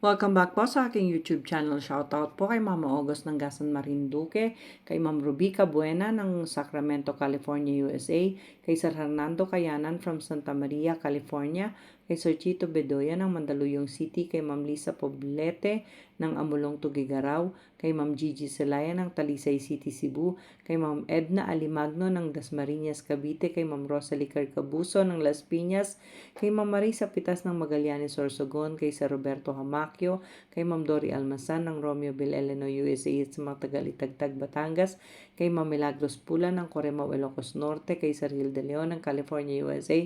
Welcome back po sa aking YouTube channel. Shoutout po kay Mama August ng Gasan Marinduque, kay Ma'am Rubica Buena ng Sacramento, California, USA, kay Sir Hernando Cayanan from Santa Maria, California, kay Sir Chito Bedoya ng Mandaluyong City, kay Ma'am Lisa Poblete ng Amulong Tugigaraw, kay Ma'am Gigi Celaya ng Talisay City, Cebu, kay Ma'am Edna Alimagno ng Dasmariñas, Cavite, kay Ma'am Rosalie Carcabuso ng Las Piñas, kay Ma'am Marisa Pitas ng Magallanes, Sorsogon, kay Sir Roberto Hamakyo, kay Ma'am Dory Almasan ng Romeoville, Illinois, USA at sa mga Tagalittagtag, Batangas, kay Ma'am Milagros Pula ng Coremao, Ilocos Norte, kay Sir Gil de Leon ng California, USA,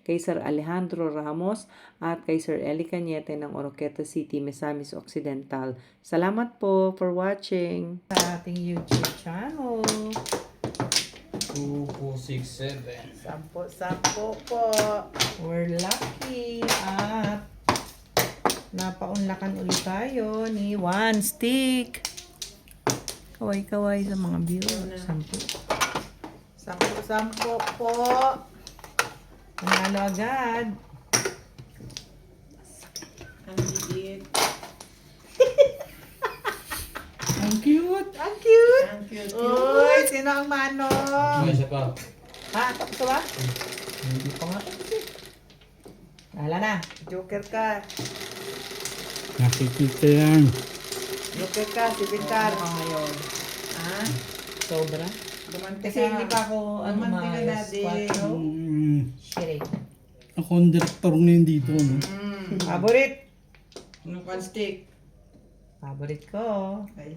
kay Sir Alejandro Ramos at kay Sir Eli Cañete ng Oroqueta City, Misamis Occidental. Salamat po for watching sa ating YouTube channel. 2, 4, 6, 7. Sampo po. We're lucky at napaunlakan ulit tayo ni One Stick. Kaway-kaway sa mga viewers. Sampo po. Nanalo agad. Ang liit. Ang cute! Ang cute! Ang cute. Uy, sino ang manong? May isa pa. Ha? Ito ba? Hindi pa nga. Wala na. Joker ka. Nakikita yan. Joker ka. Si Pintar. Ngayon. Ha? Sobra? Gumanti Kasi hindi pa ako Gumanti ka na, di. Shirik. Ako ang director ngayon dito. No? Favorite? One stick. Favorite ko. Okay.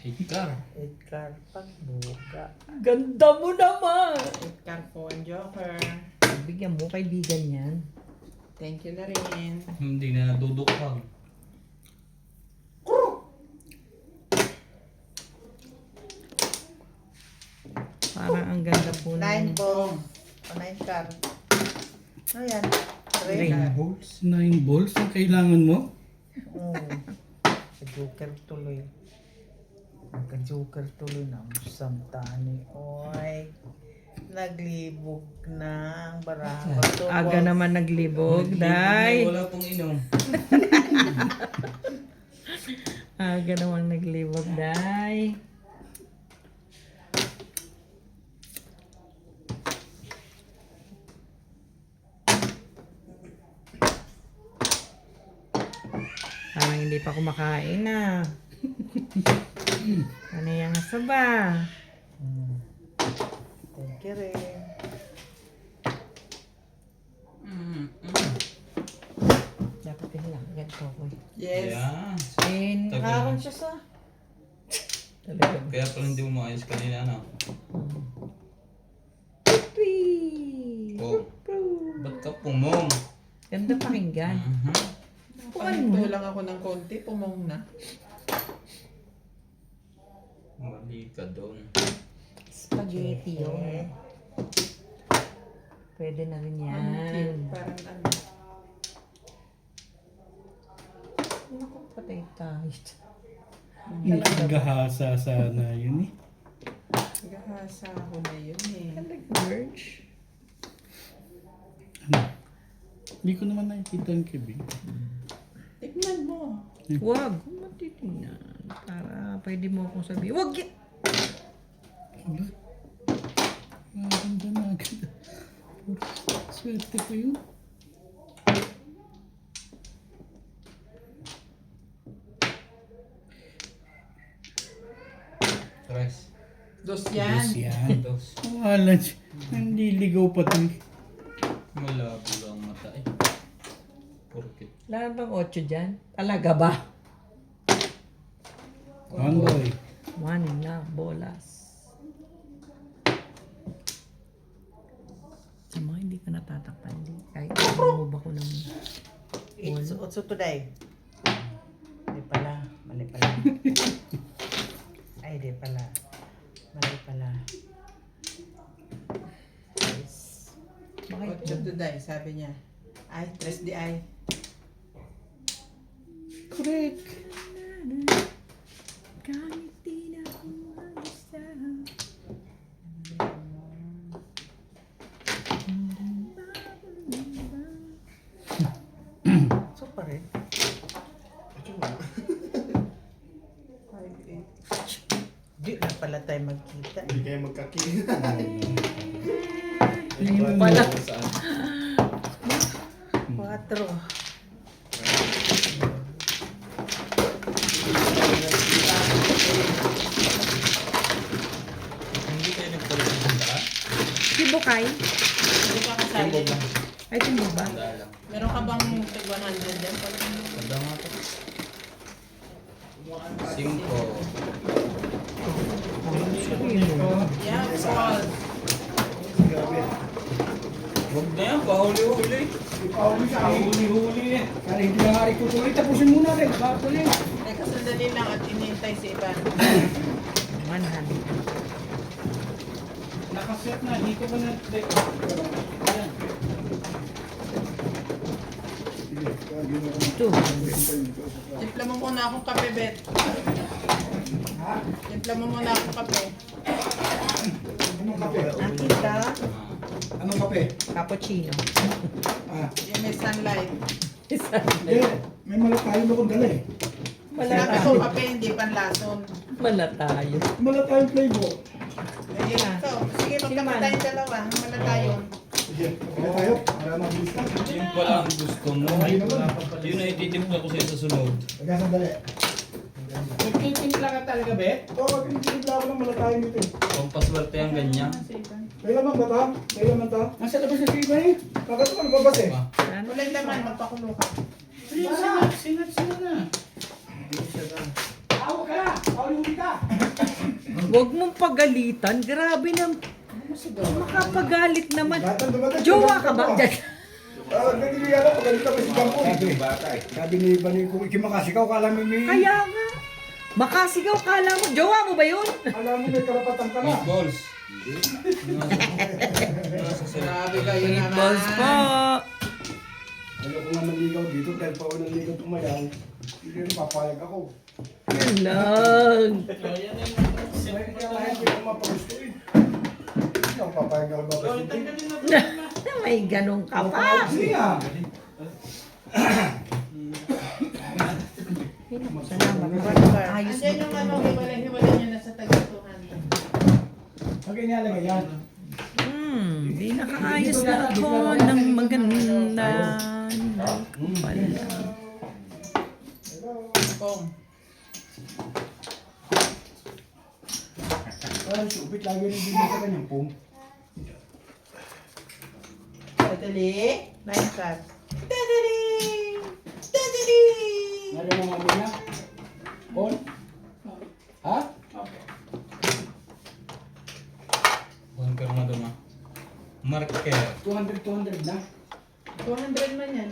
Edgar. Edgar Pagbuga. Ganda mo naman! Edgar po ang Joker. Bigyan mo kaibigan yan. Thank you na rin. Hindi na nadudukang. Parang ang ganda po Nine ng po. O 9 car. Ano yan? Ring. 9 balls ang kailangan mo? Joker tuloy. Nagka-joker tuloy na. Samtani. Oy. Naglibog na ang baraha. Aga naman naglibog, day. Wala pong inom. Aga naman naglibog, day. Parang hindi pa kumakain na. Ano yung asa ba? Thank you rin. Dapat kailangan ko. Yes. Yeah. Nakaroon siya sa... Talaga. Kaya pala hindi mo maayos kanina, ano? Whee! Oh. Ba't ka pumong? Ganda pakinggan. Pahinto lang ako ng konti, pumong na. Mali ka doon. Spaghetti yun. Pwede na rin Ang cute. yan. Parang ano. Naku, patay tayo. Gahasa sana yun eh. Gahasa ako na yun eh. Merge. Ano? Hindi ko naman nakikita ang kibig. Tignan mo. Huwag. Kung matitingnan. Para pwede mo akong sabihin. Huwag yan! Aba? Maganda na agad. Swerte ko yun. Tres. Dos yan. Yes, yan. Dos. Wala siya. Nandiligaw pa to eh. Malabo lang mata eh. Porkit. Wala bang 8 dyan? Talaga ba? One boy. One na, bolas. Sa mga hindi ka natatakpan, di. Kahit mo ba ko ng... It's also today. Di pala. Mali pala. Ay, di pala. Mali pala. Yes. Bakit Ocho today, sabi niya. Ay, tres di ay. Correct. Kahit di na ako mag-isa. So pa rin. Di na pala tayo magkita. Hindi kayo magkakita. Ayun pala. Saan? 4. Hindi kayo nagpalit ng sanda? Si Bukay? Hindi ka kasali. Timbog lang. Ay, timbog ba? Sanda lang. Meron ka bang tag 100 dyan? Sanda nga to. 5. Yeah, Paul. Huwag na yan, pahuli-huli. Ipawin siya. Huli-huli eh. Kaya hindi na nga ikutuloy. Tapusin muna rin. Batuloy. Teka, sandali lang at inintay si Ivan. 100. Nakaset na. Dito ko na. Ayan. Timpla mo muna akong kape, Bet. Ha? Timpla mo muna akong kape. Anong kape? Nakita? Anong kape? Cappuccino. Ah. Yung may sunlight. Hindi. May malatayon akong dala eh. Sinabi ko kape, hindi panlason. Wala tayo. Malatayon flavor. Eh, ito. Sige, magkape tayong dalawa. Malatayon. Sige. Kapila tayo. Para mabilis ka. Yun pala ang gusto mo. Yun na ititimpla ko sa'yo sa sunod. Pagka sandali. Nagtitimpla ka talaga, Bet? Oo, pinipila ako ng malatayon dito eh. Pampaswerte ang ganyan. Kailan man ba ta? Kailan man ta? Nasa labas na siya eh. Bakit ako nababas eh? Ah, Walang laman, magpakulo ka. Sinat na. Awa ka na! Pauli ka! Huwag mong pagalitan. Grabe na. Makapagalit naman. Batang dumating. Jowa ka ba? Nagdiliyan ako, ganito pa si Bangko. Sabi ni Bani, kung ikimakasikaw, kala mo may... Kaya nga. Makasigaw, kala mo. Jowa mo ba yun? Alam mo may karapatan ka na. meatballs. Nasa sila. Grabe kayo naman. Balls po. Ayaw ko nga naligaw dito dahil pa ako naligaw tumayaw. Hindi rin papayag ako. Yun lang. Kaya lahat ko yung mapagusto eh. Hindi ako papayag ako babas. May ganun ka pa. Siya! Salamat. Ayos Andiyan yung ano, hiwalay nyo na sa taga-tuhan. Pag inalagay yan. Di nakaayos na ako ng maganda. Wala. Kong. Ay, supit lagi rin din sa kanyang pum. Dadali. Nine cut. Dadali. Dadali. Nari mo mami na? On? Ha? Bukan pero nga doon ah. Marker. 200 na? 200 man yan.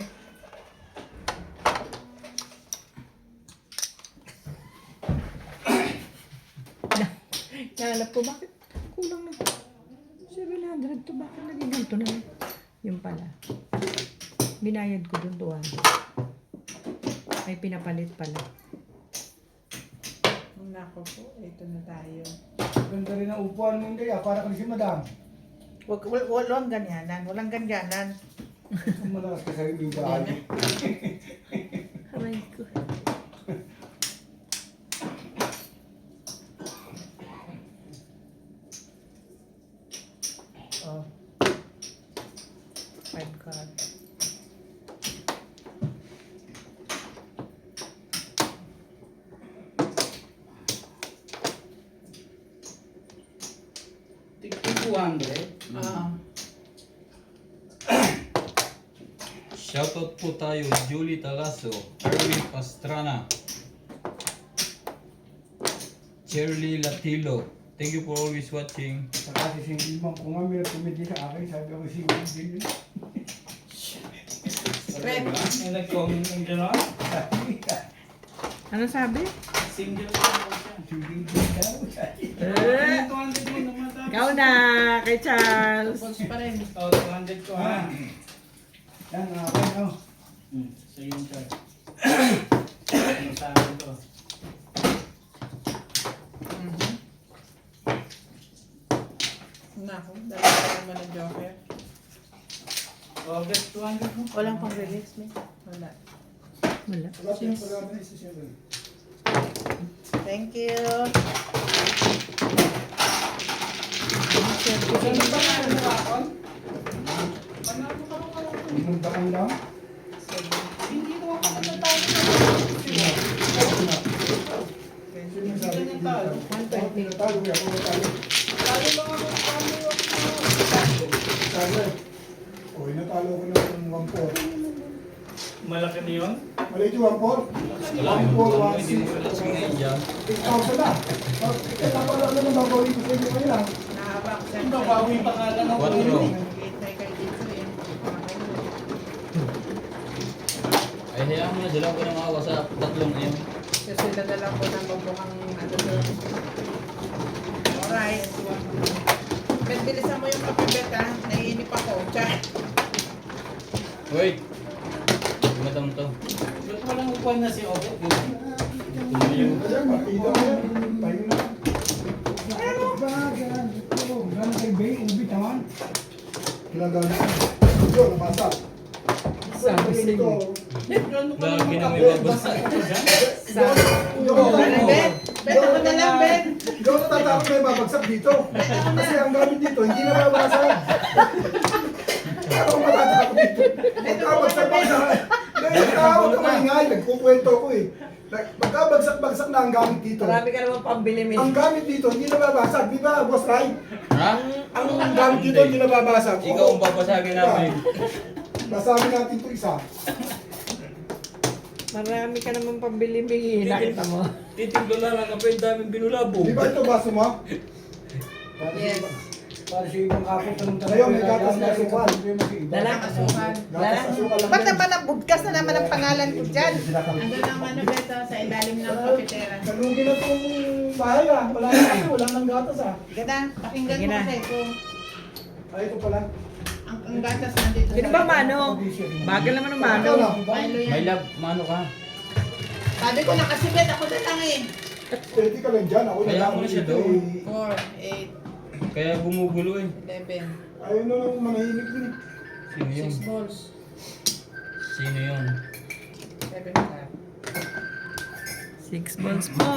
Nahanap ko, bakit kulang na 700 to? Bakit naging ganito naman? Yung pala. Binayad ko dun 200. May pinapalit pala. Nako po, ito na tayo. Ganda rin ang upuan mo hindi ah, para kang si madam. Walang ganyanan, walang ganyanan. Ang malakas ka sa rin yung bahay. Aray ko. Oh. 5 card. Tigti 200. Ah. Shoutout po tayo, Julie Talaso, Erwin Pastrana, Shirley Latilo. Thank you for always watching. Saka si Cindy Ma'am, kung nga may tumindi sa akin, sabi ako si Cindy. Red. May nag-comment ng gano'n. Ano sabi? Single lang siya. Cindy daw. Eh, 200 mo naman tapos. ikaw na, kay Charles. Balls pa rin. Oh, 200 ko ha. Yan, akin oh. Sa yung chart. Ano sa akin to? Nako, dalawa naman ang joker. August 200 mo. Walang pang release, may. Wala. Wala. Wala siyang pagkama na isa siya. Thank you. Saan ba nga ang nakakon? Pumuntaan lang? Hindi ko ako natatalo. Sino yung sabi ko dito? Natalo kaya ako natalo. Lalo lang ako kami yung Sabi, okay, natalo ko ng 1-4. Malaki na yun? Maliit yung 1-4? Wala. 1-4, Hindi mo wala sa ngayon dyan. 8,000 na. Kaya pala naman babawin ko sa inyo kayo lang. nahabak siya. Ito, bago yung pangalan ng Quatro. Maliit na kayo dito eh. Ay, hayaan mo na sila. Huwag ka nang awa sa tatlong na yun. Kasi dadala ko ng mabuhang ano doon. Alright. Bet, bilisan mo yung kape, Bet, ha? Naiinip ako. Chat. Wait! Tumatang to. Ba't walang upuan na si Obet? Tumayo. Kasi partida ko yan. Tayo na. Gano'n kay Bay, ubi naman. Ginagano ko. Yun, nabasa. Sabi sa inyo. Lagi na may babasa. Bet, Bet, ako na lang, Bet. Hindi ako natatakot na babagsak dito. Kasi ang gamit dito, hindi na babasag. Ako matatakot dito. Pagkabagsak-bagsak. Dahil nakawag ka maingay, nagkukwento ko eh. Pagkabagsak-bagsak na ang gamit dito. Marami ka naman pambili, May. Ang gamit dito, hindi na babasag. Di ba, Boss Ray? Ha? Ang gamit dito, hindi na babasag. Ikaw ang babasagin namin. Basagin natin ito isa. Marami ka naman pambili, May. Nakita mo. Titimpla lang ang kape, daming binulabo. Di ba ito baso mo? Yes. Para sa ibang kapit ng talaga. Ngayon, may gatas na asukal. Dala. Kasuhan. Gatas asukal lang. Ba't naman ang budkas na naman ang pangalan ko dyan? Andun ang ano beto sa ilalim ng kapitera. Nalugi na itong bahay ah. Wala na kasi, wala nang gatas ah. Ganda. Pakinggan Sige mo na. kasi kung Ay, ito pala. ang gatas nandito Sino ba mano? Bagal naman ang mano. Milo May yan. love, mano ka. Sabi ko na kasi, Bet, ako na lang eh. Pwede ka lang dyan. Ako Kaya nagkakaroon mo na siya dito doon. eh. 4, Kaya gumugulo eh. 8, 11. Ayun na lang manahimik din. Sino yun? 6 balls. Sino yun? 7 card. 6 balls po.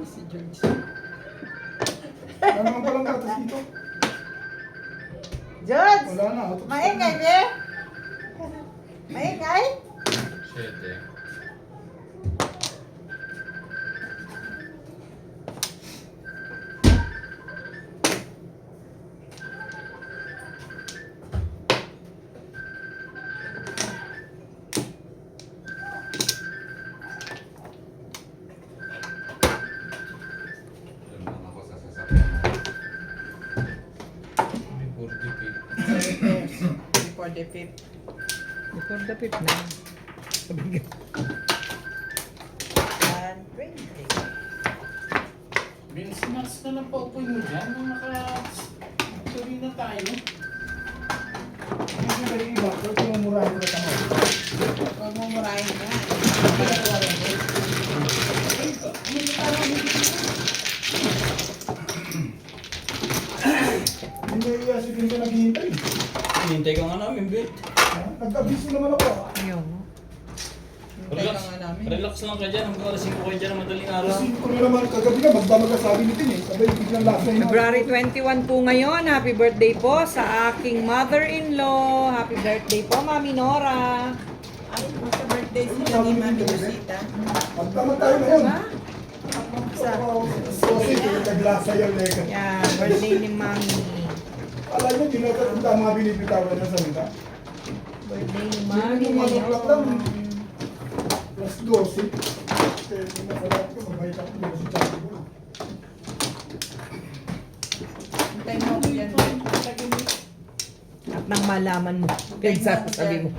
Si George. Wala naman palang gatas dito. George! Wala na. Maingay, Be? Maingay? Siyete. May 40 Before the 5th. Before the fifth na. Sabi ka. 120. Vince, Max na lang paupuin mo dyan nung naka-tuloy na tayo. Hindi ba yung iba? Pero tumumurahin ko na tama. Huwag mo murahin na. Hindi iyasigin ka naghihintay. Hinintay ka nga namin, Bet. Nagkabiso naman ako. Ayaw. Hintay Relax. ka nga namin. Relax lang ka dyan. Hanggang alas 5 kayo dyan ng madaling araw. Kasi ko na naman kagabi na magdamagasabi nitin eh. Sabay biglang lasa yun. February 21 po ngayon. Happy birthday po sa aking mother-in-law. Happy birthday po, Mami Nora. Ay, sa birthday sila ni Mami Rosita. Magdamag tayo ngayon. Diba? Kasi naglasa yung lega. Yeah, birthday ni Mami. Alam niyo, dinatanda ang mga binibitawan na salita. Birthday ni Hindi Mami mo magulat lang. ngayon. Plus 12. Kaya hindi na pala ako, mabait ako doon si Chaco. Hintay mo ako yan, Bet. At nang malaman mo, pinagsasabi mo.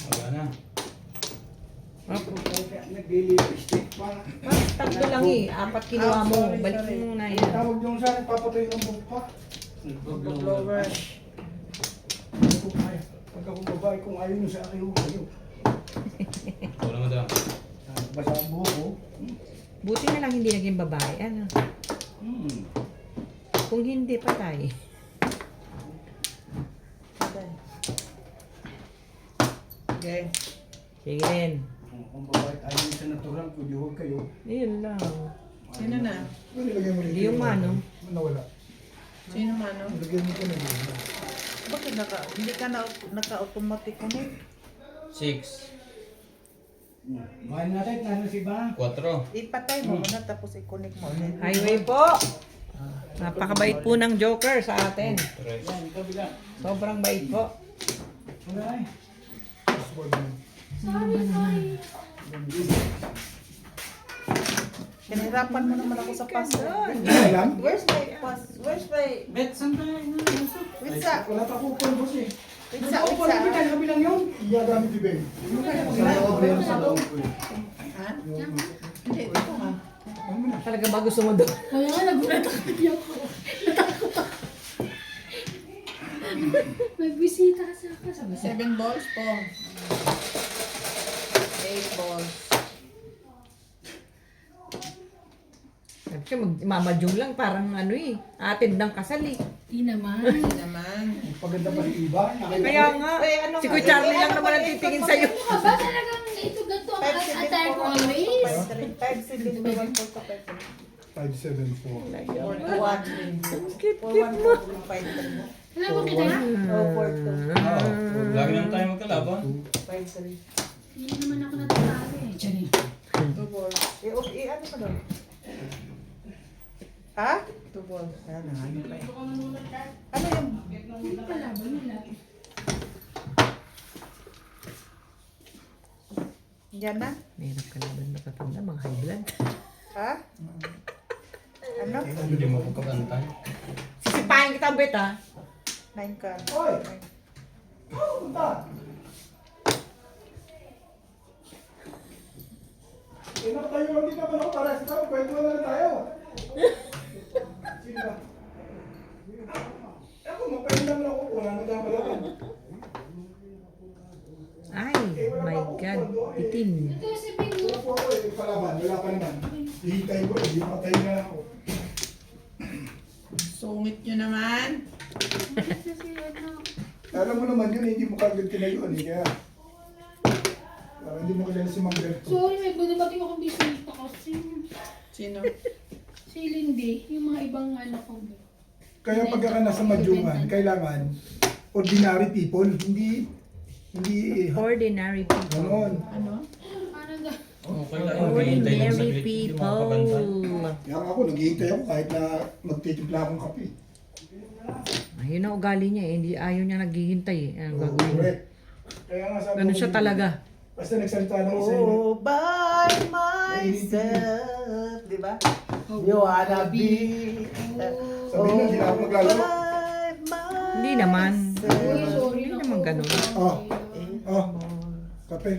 Wala na. Nag-lipstick pa. Tatlo lang eh. 4 kinuha mo. Balik mo na yan. Tawag yung sa papatay ng buka. Blower. Kung kaya. Pagka kung babae, kung ayaw nyo sa akin, huwag kayo. Wala mo daw. Basta ang buhok ko. Buti na lang hindi naging babae. Ano? Kung hindi, patay. Okay. Sige rin. Kung babae, ayaw nyo sa natural, kung di huwag kayo. Yun lang. Sino na? Nilagay mo Hindi yung mano. Nawala. Sino man, no? Nilagay mo ko na dito. Bakit hindi ka naka-automatic connect? 6. Mahal natin, nano si ba? 4. Ipatay mo muna tapos i-connect mo ulit. Highway po. Napakabait po ng Joker sa atin. 3. Sobrang bait po. Wala eh. Password mo. Kinahirapan mo naman ako sa password. Wala lang? Where's my... Bet, saan tayo? Witsa! Wala pa ko po boss eh. Witsa! Wala pa rin tayo kabilang yun. Iya gamit ni Ben. Sa loob ko eh. Ha? Hindi, ito nga. Talaga ba gusto mo doon? Kaya nga, nagulat ako. Natakot ako. Nagbisita ka sa akin. Sabi siya, 7 balls po. 8 balls. Sabi siya, magmamadyong lang. Parang ano eh. Atid ng kasal eh. di naman. Hindi naman. Paganda pa yung iba. Kaya nga. Ano Si nga, Kuya Charlie eh, lang ano naman ba ang eh, titingin pag- sa'yo. Ano ba talagang ito ganito ang attire ko always? 574. Cute mo. Alam mo kita? Lagi naman tayo magkalaban. Hindi naman ako natatalo eh. Charing. Ano pa doon? Ha? 2 balls. Ano pa yun? Ano yung... Hindi pala ba nila? Yan na? Mahirap ka naman nakatanda, mga high blood. Ha? Ano? Hindi mo pagkakantay. Sisipahin kita, Bet, ha? 9 cards. Hoy! Punta! Ina tayo, hindi naman ako para sa tao. Kwento na lang tayo. Sino ba? Ako, mapahin naman ako kung ano dapat natin. Ay, my God. Itim. Ito si Pingo. Wala po ako eh, palaban. Wala pa naman. Hihintay ko, hindi patay na ako. Sungit nyo naman. Kasi ano. Alam mo naman yun, hindi mo kagad kinayuan eh. Kaya, parang hindi mo kilala si Mang Berto. Sorry, may budibating akong bisita kasi. Sino? Si Lindy, yung mga ibang anak ko. Kaya pagka ka nasa madyungan, kailangan ordinary people, hindi Ordinary people. ganon. Ano? Parang ga- Okay lang. Hintay lang Ordinary saglit. Hindi mo makakantay. people. Kaya ako, naghihintay ako kahit na magtitimpla akong kape. Ayun ang ugali niya eh. Hindi, ayaw niya naghihintay eh. Anong gagawin niya? Correct. Kaya nga sabi Ganun ko, siya talaga. Basta nagsalita ng isa Oh, by myself. Di ba? You wanna be. Sabi na, hindi na ako maglalaro. By myself. Hindi naman. Uy, sorry Hindi na naman ganun. Oh, oh, kape.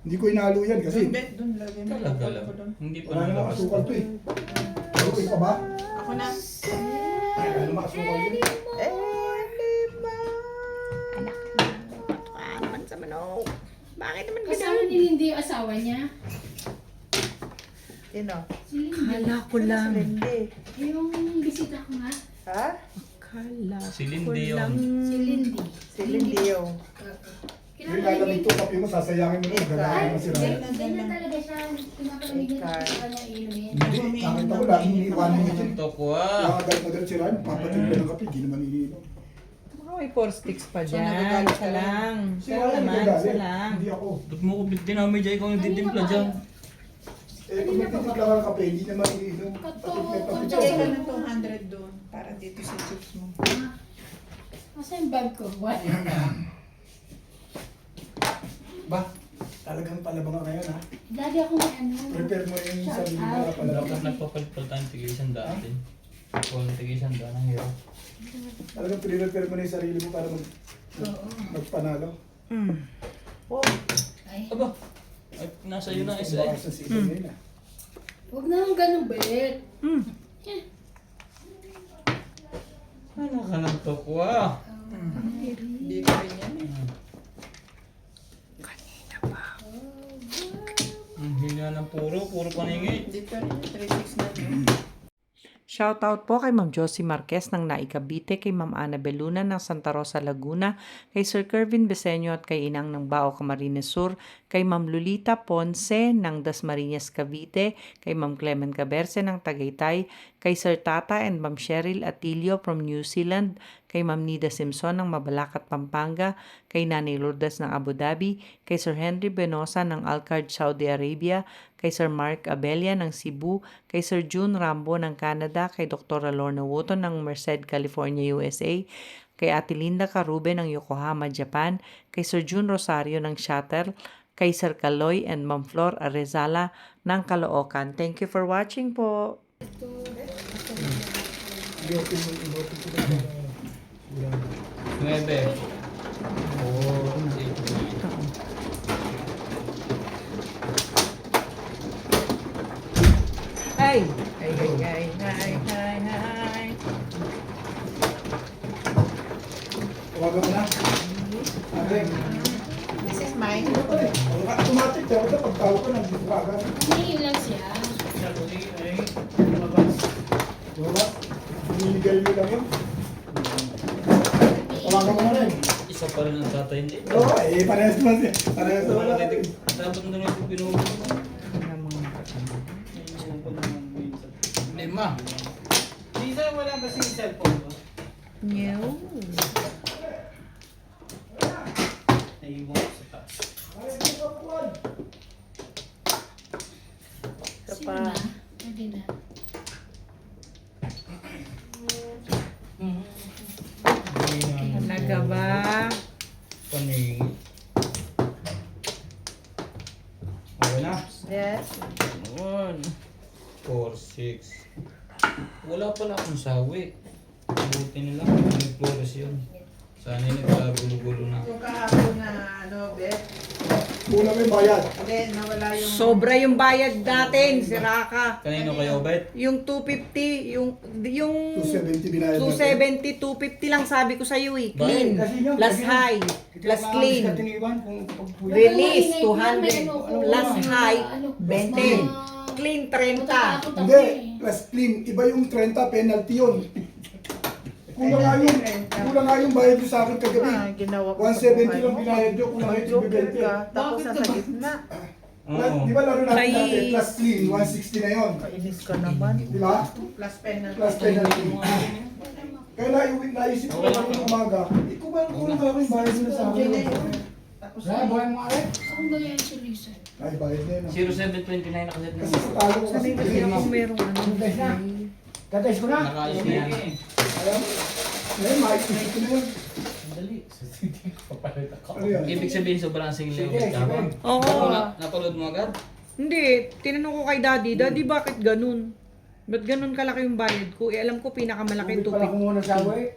Hindi ko inalo yan kasi Bet, dun lagay mo. Talaga lang. Hindi pa wala naman nalabas. asukal to eh. Okay pa ba? Ako na. Wala naman asukal yun. Patuka naman sa manok. Bakit naman Kasama ni Lindy yung asawa niya. Sino? Si Lindy. Kala ko lang. Hindi. Yung bisita ko nga. Ha? Kala Si ko Lindy yun. lang. Si Lindy. Si Lindy yung. Yung lalamig to, kape mo, sasayangin mo lang. Gagawin mo si Ryan. Ganyan talaga siya. Tumapalamig na sa kanya inumin. Hindi, nakita ko lagi iniiwanan mo dyan. Ito ko ah. Nakagalit na galit si Ryan, papatid ng kape, hindi naman iniinom. Baka may 4 sticks pa dyan. nagagalit Isa ka lang. Si Pero Ryan naman, nagagalit, isa lang. hindi ako. Ba't mo ko dinamay dyan kung nagtitimpla dyan? Eh, kung nagtitimpla ka ng kape, hindi naman iniinom. Patid may papit Bigay ka siya. ng 200 doon para dito sa chips mo. Asa yung bag ko? What? Ba, talagang palabang ka ngayon ha. Daddy ako may ano. Prepare mo yung sarili mo na Dapat palabang. nagpapalit tayo tigisan dati. Kung tigisan daan ang hirap. Talagang prepare mo na yung sarili mo para Oo. magpanalo. Oh, Ay, Aba, ay, nasa iyo na isa eh. Bakas sa season ngayon ha. huwag na akong ganun, Bet. Ano ka ng tokwa? Hindi ko rin yan eh. Ang hina ng puro paningit. Hindi pa rin yan. 3-6 na yun. Shoutout po kay Ma'am Josie Marquez ng Naikabite, kay Ma'am Ana Beluna ng Santa Rosa, Laguna, kay Sir Kervin Beseño at kay Inang ng Bao, Camarines Sur, kay Ma'am Lolita Ponce ng Dasmariñas, Cavite, kay Ma'am Clement Caberce ng Tagaytay, kay Sir Tata and Ma'am Cheryl Atilio from New Zealand, kay Ma'am Nida Simpson ng Mabalacat, Pampanga, kay Nanay Lourdes ng Abu Dhabi, kay Sir Henry Benosa ng Alcard, Saudi Arabia, kay Sir Mark Abella ng Cebu, kay Sir June Rambo ng Canada, kay Dr. Lorna Wotton ng Merced, California, USA, kay Ate Linda Carube ng Yokohama, Japan, kay Sir June Rosario ng Shatter, kay Sir Kaloy and Ma'am Flor Arezala ng Caloocan. Thank you for watching po. Nuebe. Oh, Hey! Ay, ay, ay, ay, ay, ay. Tawagan mo na. Andre, This is mine. automatic. Dapat pagtawag ko, nagbukagan. Hindi, yun lang siya. Sa huli ay lumabas. Diba? Niligal nyo lang yun. Tawagan mo na rin. isa pa rin ang tatay hindi. Oo, parehas naman siya. Parehas naman natin. Dapat na rin pinuha. Lima. Lisa, wala ba si cellphone ko? No. Naiwan ko sa taas. Sino na? Pwede na. Talaga ba? Paningit. Okay na? Yes. 1, 4, 6. Wala pala akong sawi. Buti nila. May flores yun. Sana yun gulo-gulo na. Yung kahapon na ano, Bet. Una may bayad. Hindi, nawala yung... Sobra yung bayad natin, si Raka. Kanino kayo, Bet? Yung 250, yung 270 binayad natin. 270, 250 lang sabi ko sa iyo eh. Clean. Plus high, plus clean. Release, 200. Plus high, 20. Clean, 30. Hindi, plus clean. Iba yung 30 penalty yun. Kulang nga yung bayad nyo sa akin kagabi. Ginawa ko 170 lang binayad nyo, kulang yung Joker 220. ka. Tapos nasa gitna. Oo. Di ba laro natin Ay. natin, plus clean, 160 na yun. Kainis ka naman. Di ba? Plus penalty. Plus penalty. Kaya naisip ko lang ng umaga, ikaw ba kulang ka yung bayad nyo sa akin? Tapos Ako ba yan si Lisa? Ay, bayad na yun. 0729 nakaset na. Kasi sa talo ko kasi Kasi ako merong ano. Katay ko na. Nakaayos na yan. Alam, ngayon maisip ko na yun. Dali. Hindi ko papalit ako. Ano yan? Ibig sabihin sobrang single yung tapon. Oo. Napaload mo agad? Hindi, tinanong ko kay Daddy, Daddy bakit ganun? Ba't ganun kalaki yung bayad ko? Eh alam ko pinakamalaki yung 250. muna sabi.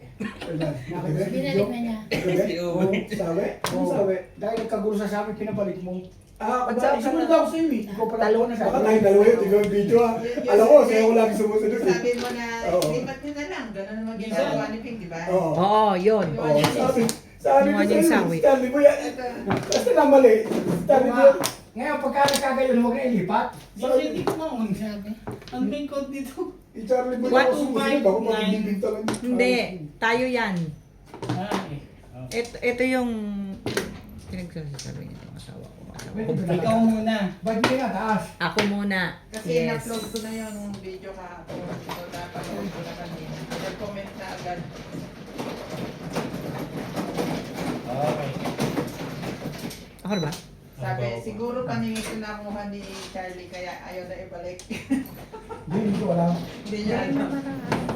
Binalik na niya. Hindi, Oo, oh. sabi? Ano sabi? Dahil nagkagulo sa sabi, pinabalik mo. WhatsApp ka na. daw sa'yo eh. Ikaw pala ako na Baka sabi. tayo dalawa yun, tignan yung video ha. Alam ko, sa'yo ko lagi sumusunod eh. Sabi mo na, Oo. lipat nyo na lang. Ganun naman ginagawa ni Pink, di ba? Oo. Oo, yun. Oo, sabi ko Yung yung sa'yo, sawi. sabi mo yan. Basta na mali. Sabi ko yan. Ngayon, pagka nagkagayon, huwag na ilipat. Hindi ko naman sabi. Ang main code dito. I-Charlie mo What? lang ako sumusunod. Ako magbibintangan. Hindi, tayo yan. Ay. Ito yung pinagsasabi nito asawa ko. Ikaw muna. Ba't hindi na taas? Ako muna. Kasi Yes. in-upload ko na yun yung video kahapon. So, napanood ko na kanina. Nag-comment na agad. Okay. Ako na ba? Sabi, siguro paningin na nakuha ni Charlie kaya ayaw na ibalik. Hindi ko alam. Hindi niya alam.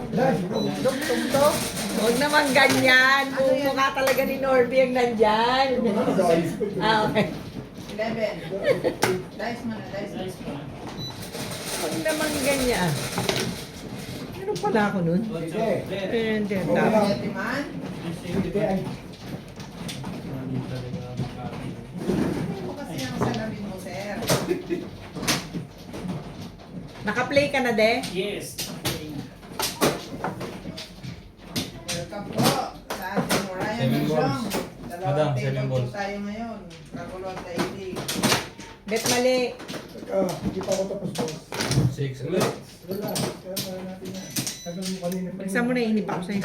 Dahil, siguro. Tuk-tuk-tuk. Huwag naman ganyan. Mukha talaga ni Norby ang nandyan. Ah, okay. 11. Dice mo na, dice mo. Nice pa. Huwag naman ganyan. Meron pala ako nun. What's up? Let. Hindi, Okay tama. lang. Yetiman. Hindi, ay. Hindi mo kasi ang salamin mo, sir. Naka-play ka na, de? Yes. Okay. Madam, Table 7 2 balls. tayo ngayon. Kakulot na hindi. Bet mali. Teka, hindi pa ako tapos boss. 6 ulit. Relax, kaya kaya natin yan. Tagal mo kanina pa. Buksan mo na, inip ako sa'yo.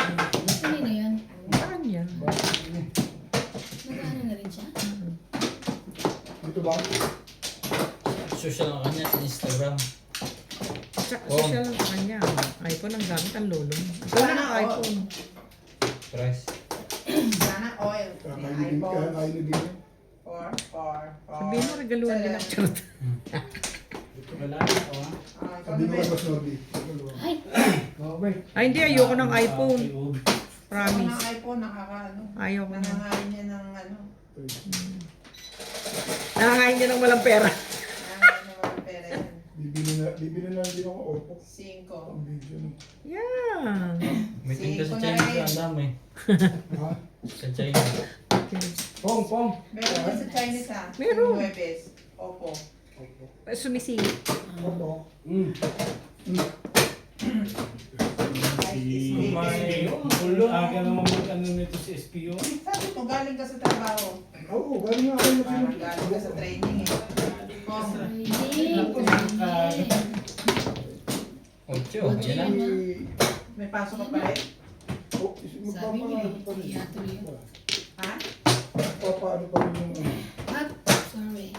Kanina yan. Saan yan? Nag-ano na rin siya? Dito ba? Social ang kanya sa Instagram. Oh. Social lang sa kanya. iPhone ang gamit ang lolo mo. Ikaw na ng iPhone. Price. Sana oil. May iPhone. Kailibig. 4. Sabihin mo, regaluhan din ang charot. Wala ako ha. Sabi ko kay Boss Norby. Ay! Okay. Ay, hindi. Ayoko ng iPhone. Promise. Promise. Ng iPhone, nakakaano. Ayoko na. Nangangain niya ng ano. Nakakain niya ng walang pera. Nangangain ng walang pera yan. Bibili na din ako Oppo. 5. Ang video no. Yeah. May tinta sa Sige, China kumain. ang dami. Ha? Sa China. Pong. Meron din sa Chinese ha. Meron. Huwebes. Opo. Sumisili. Oppo. May Ulo, aga naman mag-ano nito si SPO. Sabi mo, galing ka sa trabaho. Oo, galing nga kayo Parang galing ka sa training eh. Kung Hindi. Ocho, yan na. may pasok ka pa rin. Sabi niyo eh. Iyatuloy yun. Ha? Paano pa rin yung What? Sorry.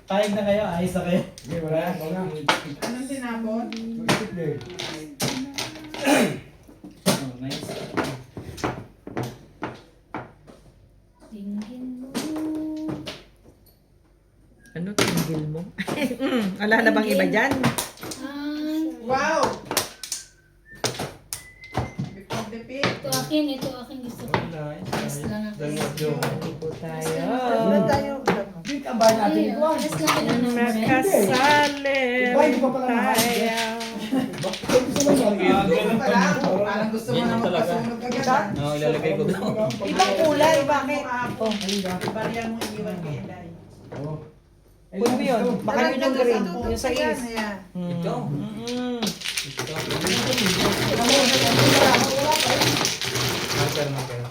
Pahig na kayo, ayos na kayo. Okay, wala. Anong tinapon? Tulisip din. Oh, nice. Tingin mo. Ano, tinggil mo? Wala na bang iba dyan? Ay. Wow! Before the pit. Ito akin gusto ko. Yes lang ako. Dalawa joke. Hindi tayo. Ano tayo? Big ang bahay natin Ay, ito ah. yes lang ako. Nakasalim Iba, hindi pa pala tayo. Parang gusto mo Yan na yung talaga. magpasunog agad ha? No, ilalagay ko daw. Ibang kulay, bakit? Oh, barya mo iwan kay Eli. Oh. Kunin mo yun. Baka yun yung green. Yung sa is. Ayan. Ikaw. Mm-mm. Ikaw. Marker.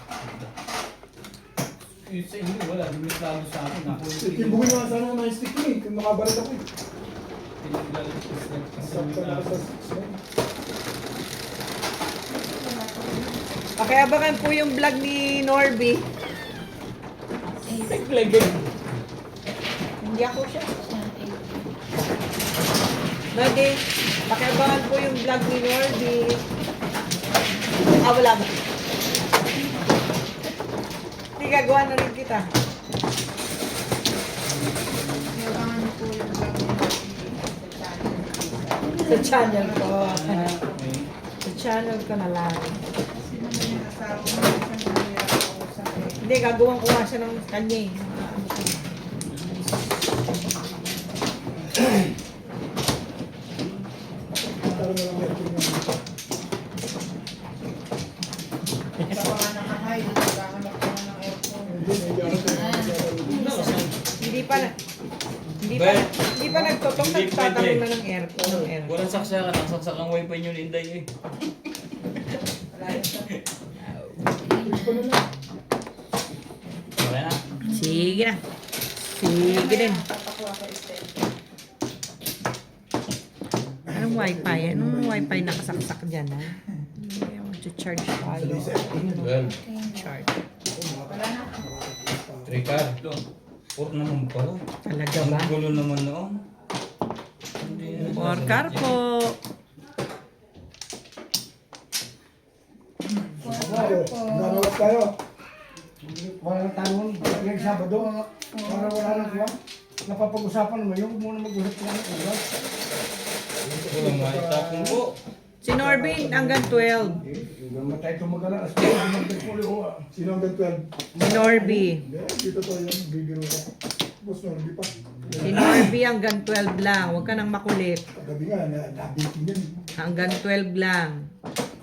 Yung sa inyo, wala. Lumitado sa akin. Ako yung Timbugin mo nga sana ng stick mo eh. Kung makabalit ako eh. pinaglalagpas lang kasi Sakta na lumitado. sa 6 Pakiabangan po yung vlog ni Norby. Naglagay. Hindi ako siya. Norby, pakiabangan po yung vlog ni Norby. Wala ba? Hindi gagawa na rin kita. Kailangan niyo po yung vlog ni Sa channel ko. Okay. Sa channel ko na lang. Kasi naman yung asawa mo siya nagkausap eh. Hindi, gagawin ko nga siya ng kanya eh. Tara na lang meron yung Sa mga nakahay, nagkahanap ka na ng aircon. Hindi pa na. Hindi pa nagtotong Hindi nagtatanong pwede. na ng aircon. Walang saksakan. Ang saksak ang wifi nyo ni Inday eh. Wala yun sa Okay na. Sige na. Sige din. tatakwa ka Estelle. Anong wifi? Anong wifi nakasaksak dyan ha? I want to charge tayo. 12. Charge. Wala na. 3 card. 4 naman pala. Talaga Ang ba? gulo naman noon. Hindi na. Or carpo. Gano'n tayo. Wala nang tanong. Ngayong Sabado. Wala nang kuha. Napapag-usapan naman yun. Huwag muna mag-usap ko ng oras. Wala nga itapon po. Si Norby hanggang 12. Huwag naman tayo tumagala. As kung magpagpulo ko ah. Sino ang 12? Si Norby. Hindi, dito to yun. Bibiro ka. Boss Norby pa. Si Norby hanggang 12 lang. Huwag ka nang makulit. Gabi nga, nabitin yan. Hanggang 12 lang.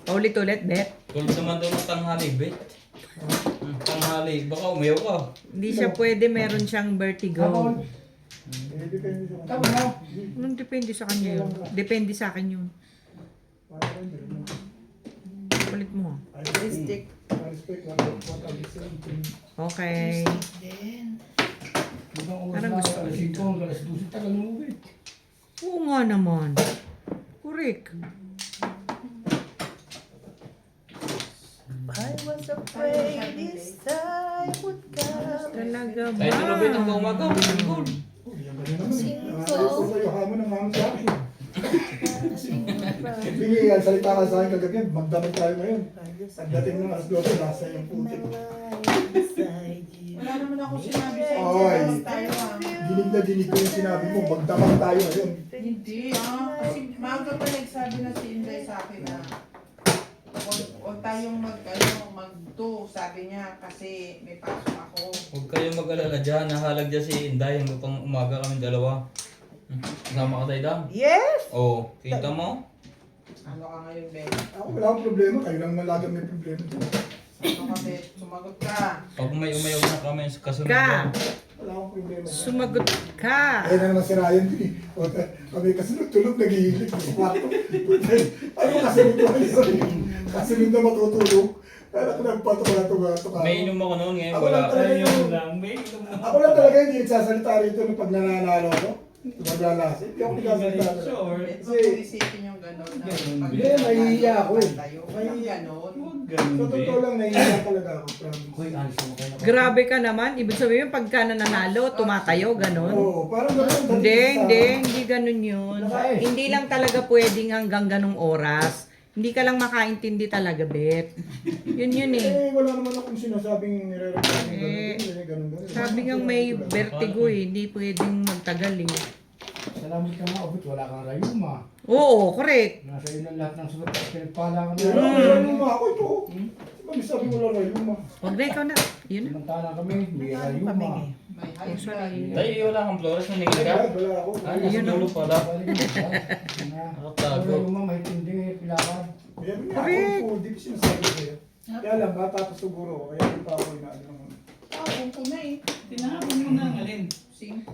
Paulit-ulit, bet. Tulad naman daw ng tanghali, bet. Tanghali. Baka umayaw ka. Hindi siya pwede. Meron siyang vertigo. Hindi kayo nyo. Tama na. Anong depende sa kanya yun? Depende sa akin yun. Parang hindi. Ulit mo. Stick. Respect na po. Okay. Parang gusto ko dito. Alas 12 tagal mo uwi. Oo nga naman. Correct. I was afraid this time would come. Talaga ba? Kahit Robin ang umaga, good. Ako sa'yo, hamon ng hamon sa akin. Bingi, salita ka sa akin kagabi, magdamit tayo ngayon. Pagdating ng alas 12, nasa yung putik. Wala naman ako sinabi sa inyo. Oy, Labas tayo ah. dinig na dinig ko yung sinabi mo, magdamit tayo ngayon. Hindi ah. Kasi maaga pa nagsabi na si Inday sa akin na huwag tayong mag-2. Sabi niya kasi may pasok ako. Huwag kayong mag-alala dyan. Nahalag dyan si Inday hanggang pang umaga kami dalawa. Kasama ka tayo dam? Yes! Oo. Kita mo? Ano ka ngayon, Ben? Ako wala akong problema, kayo lang malagang may problema. Ano ka, Ben? Sumagot ka. Pag umayaw na kami sa kasunod Ka. dyan. Wala akong problema. Sumagot ka. Ayun na naman si Ryan din eh. O, kami kasunod tulog, naghihilig sa kwarto. Ano kasunod ko yun? Kasunod na matutulog. Kaya ako nagpatok na ito. May inom ako noon ngayon. Ako Wala. lang talaga Ayun yung... lang, may inom na. Ako lang talaga hindi nagsasalita rito nung pag nananalo ko. Maglalasa. Hindi ako nagsasalita. Sure. Ben, huwag mong isipin yung gano'n. na pag- Hindi, nahihiya ako eh. Tayo. Walang gano'n. Huwag Sa ganun, totoo lang, nahihiya talaga ako. promise. Hoy, alis mo kayo. Grabe ka naman. Ibig sabihin, pagka nananalo, tumatayo, ganun. Oo, parang gano'n. Hindi ganun yun. Hindi lang talaga pwedeng hanggang ganung oras. Hindi ka lang makaintindi talaga, Bet. Yun eh. Wala naman akong sinasabing nire-record. Ganun. Sabi nga may vertigo eh. Hindi pwedeng magtagal eh. Salamat ka nga, Obit. Wala kang rayuma. Oo, correct. Nasa iyo na lahat ng sulat at pinagpala ka Wala na. akong luma ako ito. Sabi sabi wala na luma. Huwag na ikaw na. Yun na. Samantala kami, may rayuma. May high blood. Tayo, wala kang flores na ningin ka. Wala ako. Ay, nasa dulo pala. Ang rayuma, mahitindi ngayon pilakan. Yan nga ako po, di ko sinasabi sa'yo. Kaya lang, bata pa siguro ako, kaya hindi pa ako inaano naman. Ako ko na eh. Tinapon mo na ang alin. 5.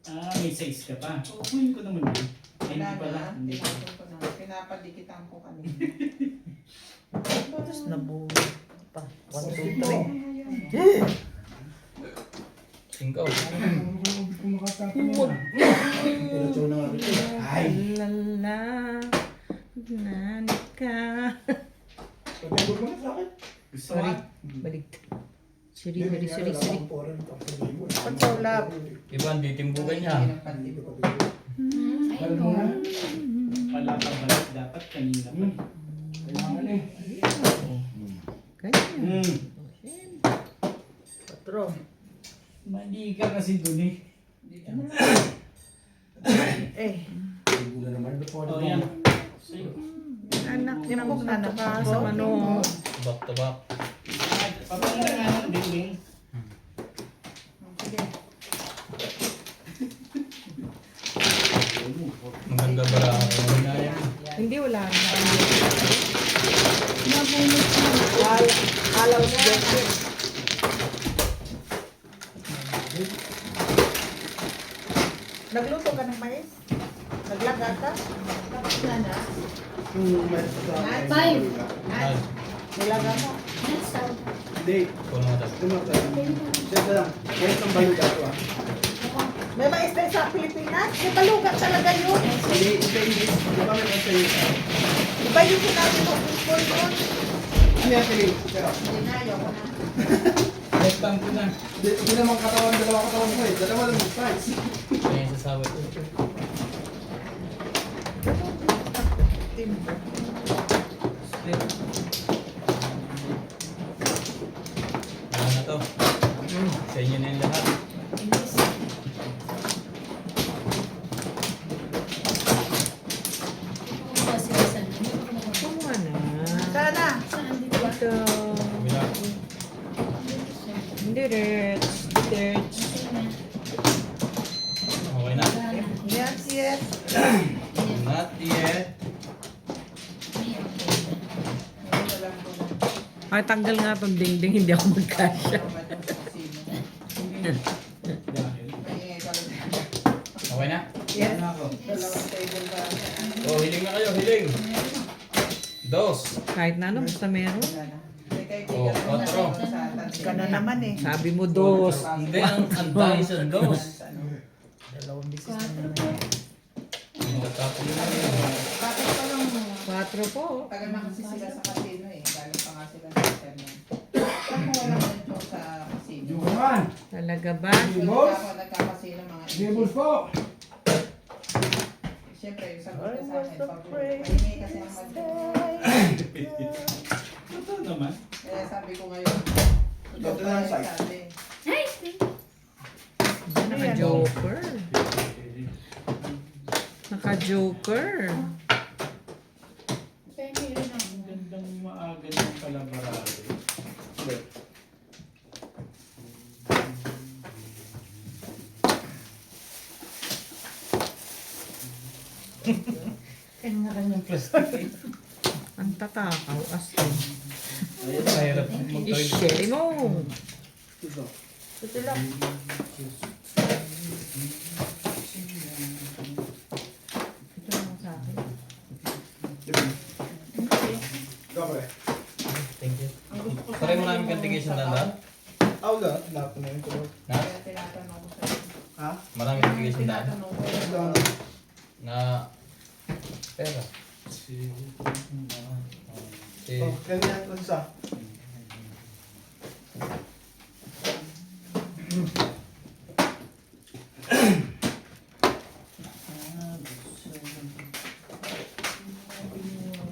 Ah, may size ka pa. Uupuin ko naman yun. Ay, Wala hindi pala. na. Hindi pa. Tinapon ko na. Pinapadikitan ko kanina. Tapos nabuo pa. 1, 2, Singkaw. Kung makatapon mo na. Diretso na nga rin. Ay! Lala. Nanik ka. Pagkabot mo na sa akin. Gusto Sorry. mo? Balik. Siri. Pagsaulap. Iba, hindi timbugan niya. Balik mo na. Wala ka balik dapat kanina pa. Kailangan eh. Ganyan. Patro. Mali ka kasi dun eh. Eh. Siguro naman. Oh, yan. Sa'yo. Anak ng Anak ka sa manok. Back to back. Papunta nga ng dingding. Sige. Maganda ba lang ako na yan? Hindi, wala na. Alaw si Jessie. Nagluto ka ng mais? Naglaga ka? Tapos na na. Five. 5. Ay, Nilaga mo? Next out. Hindi. puno na tayo. Siyempre lang. Kahit ang bayo dato ah. May mais din sa Pilipinas? May balugat talaga yun. Hindi, hindi. Diba may sa'yo? Iba yung sinabi mo, people yun. Ano yan, Philip? Dinayo ko na. Next time ko na. Hindi naman katawan, dalawa katawan ko eh. Dalawa lang yung price. Kaya yung sasabi ko. Timbo. Ano na to? Sa inyo na yung lahat. Tama na. Sana. Ito. Kabila. Direct. Okay na? Yes, yes. Not yet. Ito lang ko na. Ay, tanggal nga itong dingding, hindi ako magkasya. Madam sa kusina. Dahil. Maingay ka lang. Okay na? Yes. Ano ako? Dalawang table ba? Oh, hiling na kayo, hiling. Dos. Kahit na ano, basta meron. Wala na. May kaibigan Oh, mo na otro. sa tansi. Ka na naman eh. Sabi mo dos. Hindi, ang tayo sa dos. Dalawang bisis na Quatro naman. po. Magtatapon na yun. Bakit pa lang 4 po. tagal na kasi sila sa casino eh. Galing pa nga sila sa Sherman. Saan mo walang nag sa casino? Jukuman. Talaga ba? Boss? Ako nagkakasino mga Tables po. Siyempre, yung sagot ka sa akin. Pahingi kasi ng mag Totoo naman. Kaya sabi ko ngayon, Ito na ang size. sabi. Ay! Naka-joker. Naka-joker. Pengi rin ako. Ang gandang maaga ng kalabarado. Kanya-kanyang plastic. Ang tatakaw. Asto. Ayun, mahirap mag-toilet. I-share mo. Ito lang. Ito lang sa akin. Kapre. Thank you. Ang gusto ko Pare mo sana namin yung kantigation na sabaw. lahat? Ako lahat. Lahat na yun. Na? Kaya tinatanong ko sa'yo. Ha? Marami kantigation na? Tinatanong ko. Na pera. Si... Oh, ganyan ko isa.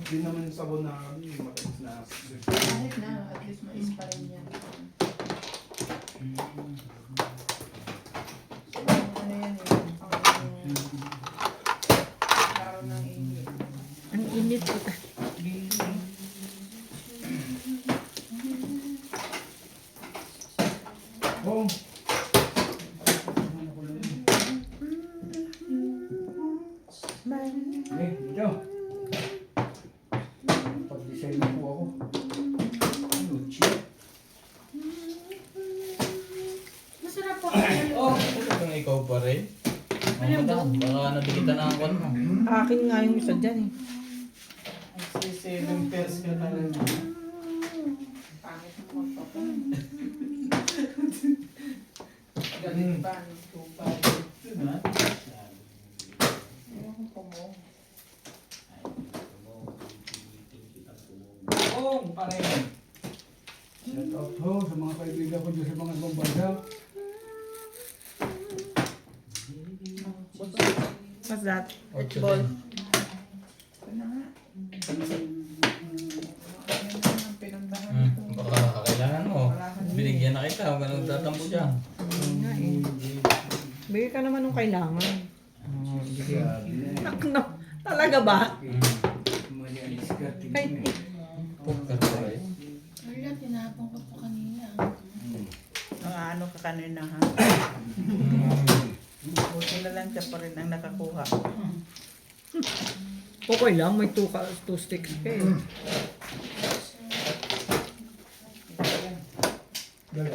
Hindi naman yung sabon na matamis na. Kahit na, at least mais pa rin yan. Ano yan eh? Araw ng init. Ang init po. Oh. Eh, dito. Pag-design na po ako. Ano, chip? Masarap po. Oh, kung ikaw pa rin. Ang madam, baka nadikitan na ang kwan mo. Akin nga yung isa dyan eh. Ang 7 pairs ka talaga. Pangit mo magpapa. Galing ba? Tupa. Diba? Ewan ko mo. Oh, pareho. Shout out ho sa mga kaibigan ko dyan sa mga ibang bansa. What's that? Football. Ito na nga. Ano naman pinuntahan ko. Baka kailangan mo. Binigyan na kita. Huwag ka nang tatampo dyan. Yun nga eh. Bigay ka naman nung kailangan. Nakno. Talaga ba? Ay, Poker pa rin. Wala, tinapon ko po kanina. Mga ano ka kanina ha? Buti na lang siya pa rin ang nakakuha. okay lang. May 2 sticks ka eh. Dali.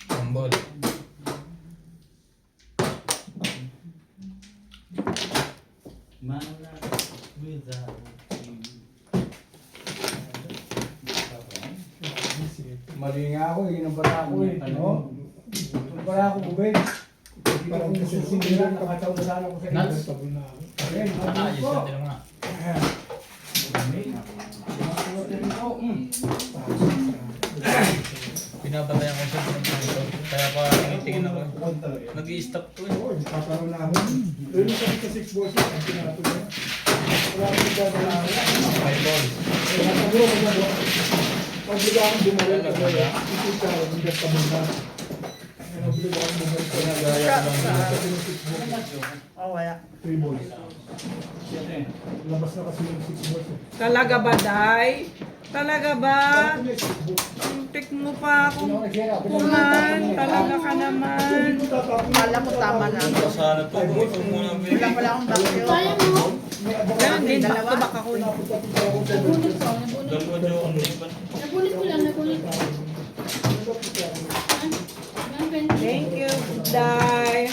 Tambol. Mala without you. Mali nga ako, yun ang bata ko eh. No? Yung bata ko, bubay. Hindi ko kung susundiran, nakataon na sana ko sa Nuts? inyo. Ayun, Ayos ko. yun din mga. Binabantayan ko siya ng ito. Kaya pa tingin ako. One talaga. Nag-i-stop to eh. Oo, nagkakaroon na ako. Doon yung sa 6 balls, ang pinato niya. Wala akong gagawin ako. 5 balls. Siguro ko na pag bigla akong bumalik na kaya, ikita ko, hindi ka muna. Pag bigla akong bumalik na Pinagaya ko lang dito. Oh, wala. 3 balls. Siyempre. Labas na kasi yung 6 balls. Talaga ba, Day? Talaga ba? Ano yung 6 balls? Tik mo pa akong kuman. Talaga ka naman. Hindi ko tatapos. Kala ko tama na. Sana to. Kung ito muna ang Wala pala akong bakyo. Kaya mo? Ganun din, back to back ako eh. Nabunot ko, nabunot. Dalawa dyan ang liban. Nabunot ko lang, nabunot ko. Yan, 20. Thank you, Day.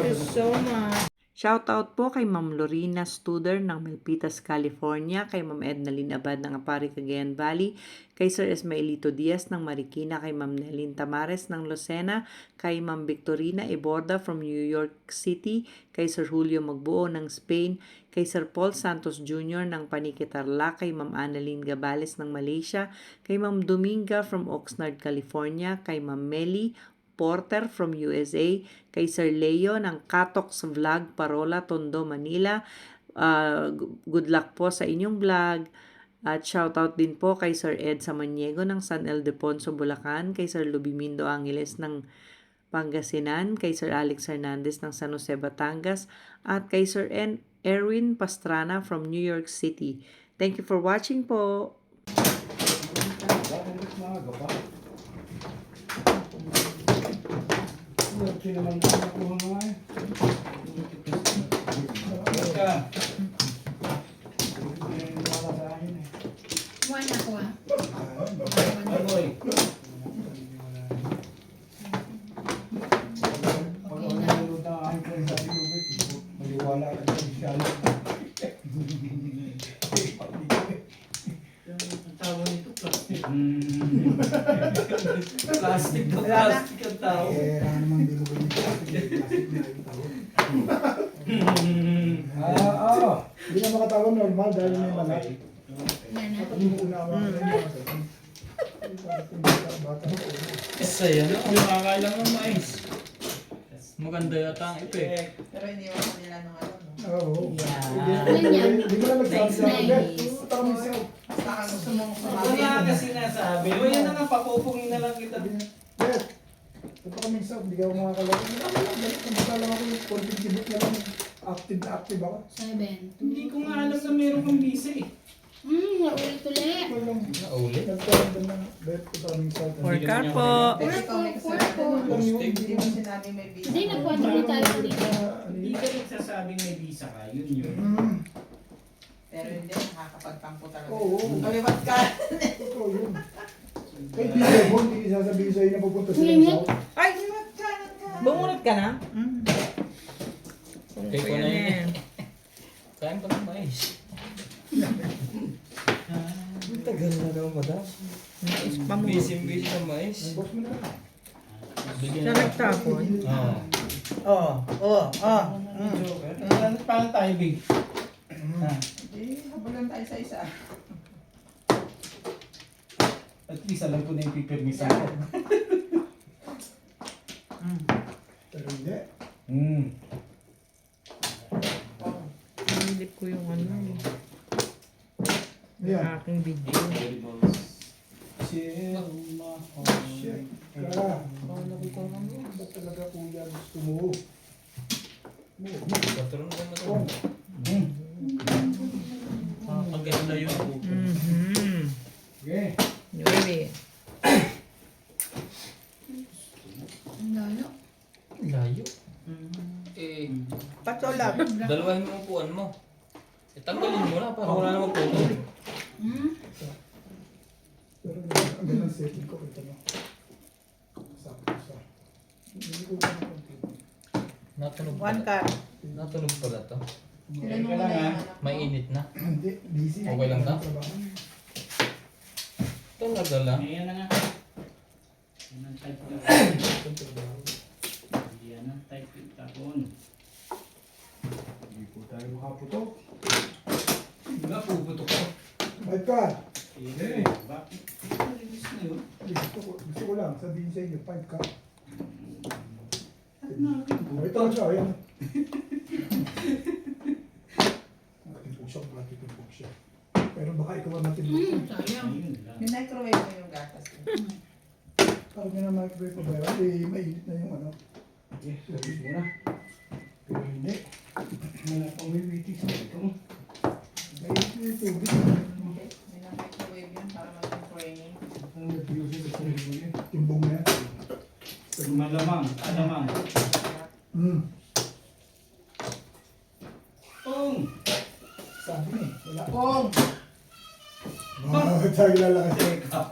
you so much. Shoutout po kay Ma'am Lorena Studer ng Milpitas, California, kay Ma'am Ednalyn Abad ng Apari, Cagayan Valley, kay Sir Esmaelito Diaz ng Marikina, kay Ma'am Nelin Tamares ng Lucena, kay Ma'am Victorina Iborda from New York City, kay Sir Julio Magbuo ng Spain, kay Sir Paul Santos Jr. ng Paniquitarlac, kay Ma'am Annalyn Gabales ng Malaysia, kay Ma'am Dominga from Oxnard, California, kay Ma'am Meli Porter from USA, kay Sir Leo ng Katox Vlog, Parola, Tondo, Manila. Good luck po sa inyong vlog. At shoutout din po kay Sir Ed Samaniego ng San Ildefonso, Bulacan, kay Sir Lubimindo Angeles ng Pangasinan, kay Sir Alex Hernandez ng San Jose, Batangas, at kay Sir Erwin Pastrana from New York City. Thank you for watching po. Hindi naman nakuha nga eh. Teka. Hindi wala sa akin eh. One ako ah. Agoy. Pag ako nalulod ang aking friend sa Lubit, maliwala ka sa isyal. Ang tawag nito, plastic. Plastic na plastic ang tao. Eh, ano naman din mo ganyan. Plastic na yung tawag. Oo. Hindi na makatawag normal dahil may malat. Yan na. Hindi mo unawa ka rin yung bata ko. Saya na. Nakakailang ng mais. Maganda yata ang epek. Pero hindi mo nila nung ano, no? Oo. Yan. Hindi mo na nagsabi sa akin. Nice. Puta kami siya. Basta ka gusto mong Wala sumali. ka sinasabi. O yan na nga, papupungin na lang kita. Bet, puta kami siya. Hindi ka ako makakalala. Kumbuka lang ako yung contribute na lang. Active na active ako. 7. Hindi ko nga alam na meron kang visa eh. Naulit-ulit. Walang Naulit. nagkaroon na. Bet, puta kami siya. Workout po. Pero ikaw may Porko. Hindi mo sinabi may visa. Hindi, nag-quadro na tayo dito. Hindi ka nagsasabing may visa ka. Yun yun. Pero hindi, nakakapagtampo talaga. Oo. Kaliwat ka. Ito yun. Kay Bigay mo, hindi sasabihin sa'yo na pupunta sila Ngingit. sa Ay, Kaliwat ka. bumunot ka na? Kaya ko na yun. Kain pa ng mais. Ang tagal na daw madam. Busy ng mais. boss mo na. Bigyan Siya na. nagtapon. Oo. Paano tayo, Big? Hindi, habulan tayo sa isa. At least alam ko na yung pipirmi sa akin. Pero hindi. Nilip ko yung ano, Ayan. aking video. Shit ka. Paano ko pa naman? Ba't talaga kuya gusto mo? Patron ka na to. Nakakaganda yun po. Okay. Really? Ang lalo. Layo. Eh, Patulap. dalawahin mo ang upuan mo. Eh, tanggalin mo na para wala na magputol. Pero ang ganang setting ko. Ito mo. Sakto siya. Hindi ko pa nakontin. Natunog One pala. cup. Natunog pala to. Sila mo na yung anak mo. Mainit na. Hindi, busy. Okay lang na? Trabaho. Talaga lang. Ayan na nga. Yan ang type ko. Yan ang type ko. Tapon. Hindi po tayo makaputok. Wala, puputok ko. Ba't ka? Sige. Bakit? Release na yun. Gusto ko lang sabihin sa inyo, 5 ka. At nakin. Ito lang siya, ayan. Nakatipog siya, nakatipog siya. Pero baka ikaw ang matipog. Sayang. Ayun lang. May microwave mo yung gatas. Parang yun ang microwave pa ba yun? Eh, mainit na yung ano. Okay, sabi muna. Pero hindi. Wala pang wiwiti sa ito. Mainit na yung tubig. Okay. May microwave yun para maging training. Ang nag-use sa sarili mo yun. Timbong na yan. Malamang. Alamang. Pong! Sabi niya, wala. Kung! Sabi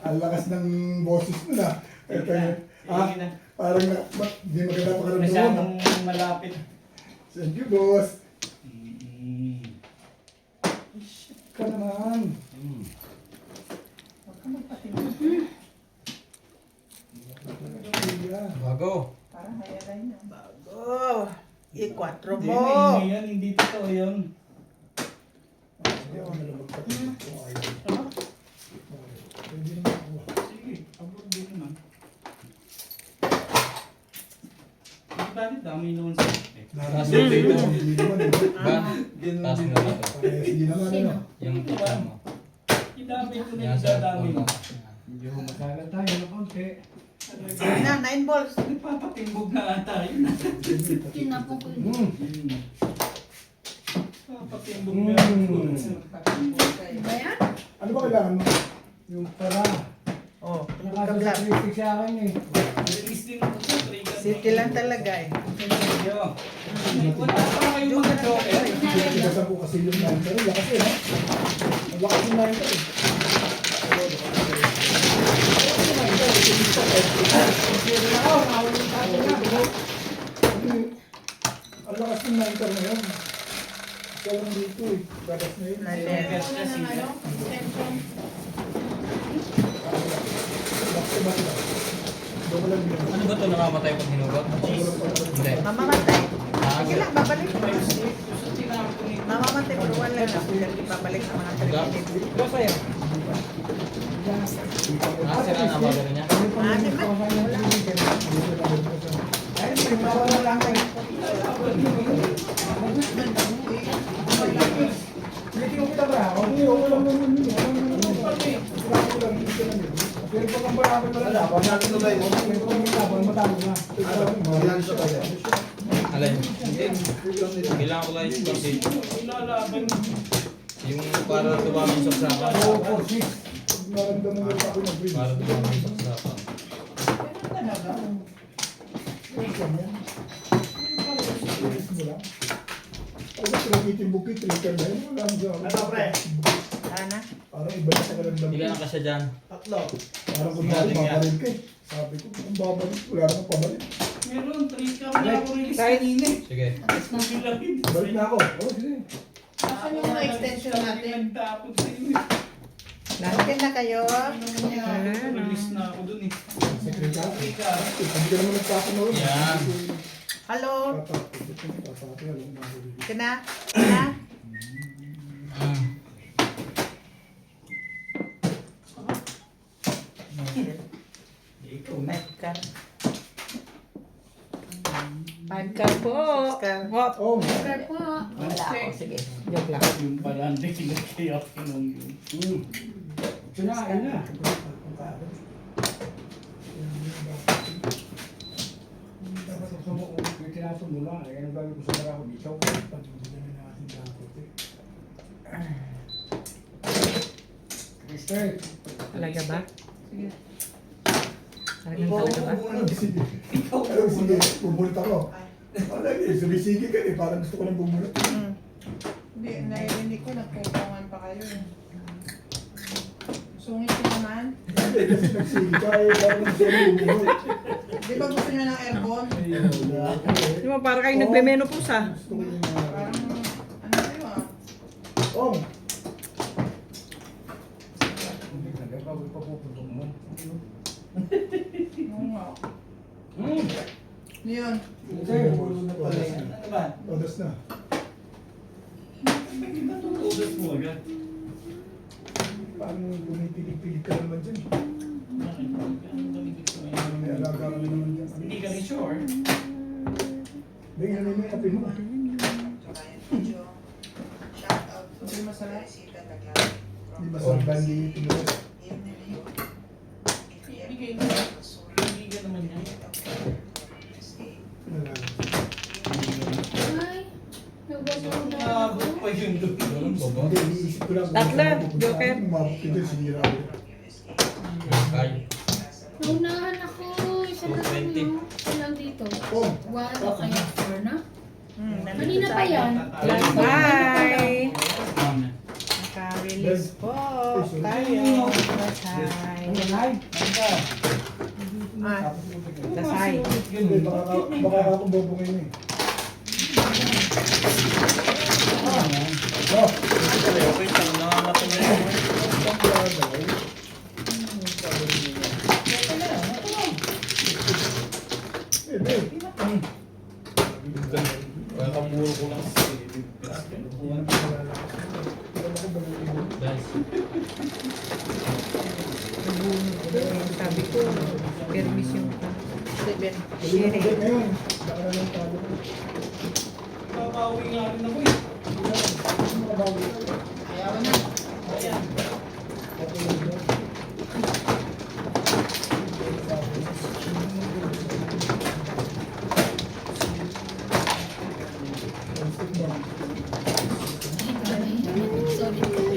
ang lakas ng boses mo na. Ito yun. Sige na. Parang na, di maganda pa karamdaman mo. Masyadong malapit. Thank you, boss. Ka naman. Huwag ka magpatingin. Bago. Para hayalay na. Bago. I-4 Hindi, mo. maingay yan. Hindi totoo yun. Sige, abot din naman. Bakit dami naman sa Taas mo dito. Hindi naman, di ba? Ba? Taas mo dito. Hindi naman, ano. Yung kasama. idami ko na Yan yung sa dadami. una. Medyo masagal tayo na konti. Na, 9 balls. Nagpapatimbog na nga tayo. Tinapon ko yun. Papatimbog na ako. Ba yan? Ano ba kailangan mo? Yung para. Oh, Nakasasakristik sa akin eh. Release din ako sa trigger. city lang talaga eh. Yo. Wala pa kayong mga joker. Pinasan ko kasi yung 9 pero lakas eh, ha? Ang lakas yung 9 eh. Ang lakas yung 9 na yun. Ikaw lang dito eh. Gagas na yun. Joker kasi. Back-to-back lang. Double lang yun. Ano ba ito namamatay pag hinugot? Hindi. Mamamatay. Ah, Sige lang, babalik. Gusto tinapon ni Mamamatay, pero wala lang. Kasi babalik sa mga 3 minutes. Ito sa'yo. Ah, sira na ba rin niya? Ah, di ba? Wala. Ay, may mawala lang kayo. Hindi ko kita ba? Okay, okay lang naman yun. Kailangan ko lang dito lang yun. Pero pag ang marami pala laban, natin na tayo. May pagkakaban, matalo na. Yan siya kaya. Alin? Hindi. Kailangan ko lang yung kasi ilalaban. yung para tumaming sa sapan. 4, 6. Naramdaman mo ako ng breeze. Para tumaming sa sapan. Breeze mo lang. Ako sa pinakitimbukit, trigger na yun. Wala mo sa Sana. Parang iba na sa kalamdam. Ilan ang kasya dyan? Parang kung babalik ka eh. Sabi ko, kung babalik, wala namang pabalik. Meron, 3 ka wala ako release kanina. Sige. Bilangin. Balik na ako. Oh, sige. Asan yung mga extension natin? Nagtapon sa inyo. Nandiyan na kayo. Release na ako dun eh. Sekretary. Hindi ka naman nagpapanood. Yan. Hello? Tatapos. Kina? Kina? Ikaw na. Five ka. 5 ka po. Hop. Oh, Sir po. Wala ako. Sige. Joke lang. Yung pala, hindi kinakayak nung yun. Sinain na. Dapat sa mo, yung tinapon mo lang. Yan ang gagawin ko sa marako dito. Mister, Talaga ba? Sige. Talagang talaga ba? sige. Sige, bumulit ako. Wala eh, sumisigi ka eh. Parang gusto ko lang bumulit. Hindi, narinig ko, nagpupungan pa kayo eh. Sungit ko naman. Hindi, kasi nagsigi ka eh. Parang gusto ko lang bumulit. Di ba gusto nyo ng aircon? Di ba para kayo nagme-menopause ah? Gusto ko yung Parang, ano kayo ah? Oh, nagbabago pa pupunto mo. Oo nga. Ano yun? Mister, Ano ba? odas na. Matutugas mo agad. Parang pumipilig-pilig ka naman dyan. Bakit? Ang dami gusto mo yan. May alaga ka naman dyan. Hindi ka rin sure. Hindi, yan yung may kape mo. Hindi masarap. Di ba sa bandi tinuro? Ibigay mo. Hindi ka naman yan. Ay, nagbabago na Naabot ako. pa yun doon. Ganun ba ba? Hindi, iniisip ko lang. Tatlo, Joker. Umabot ka dyan, sinira ko. Ay. Naunahan ako. Isa na lang 220. yung isa lang dito. Oh, 1 o kaya 4 na. Nandito Kanina sa pa akin. yan. Bye! Naka-release po tayo. Dasay. Ay, Ah, Dasay. hindi, baka ako bobongin eh. Oh, Okay, lang nangangatong na yun. Kaya kaburo ko lang. Guys, Sabi ko, permis yung hindi ngayon. Babawi nga rin ako eh. Ayaw na. Solid kasi.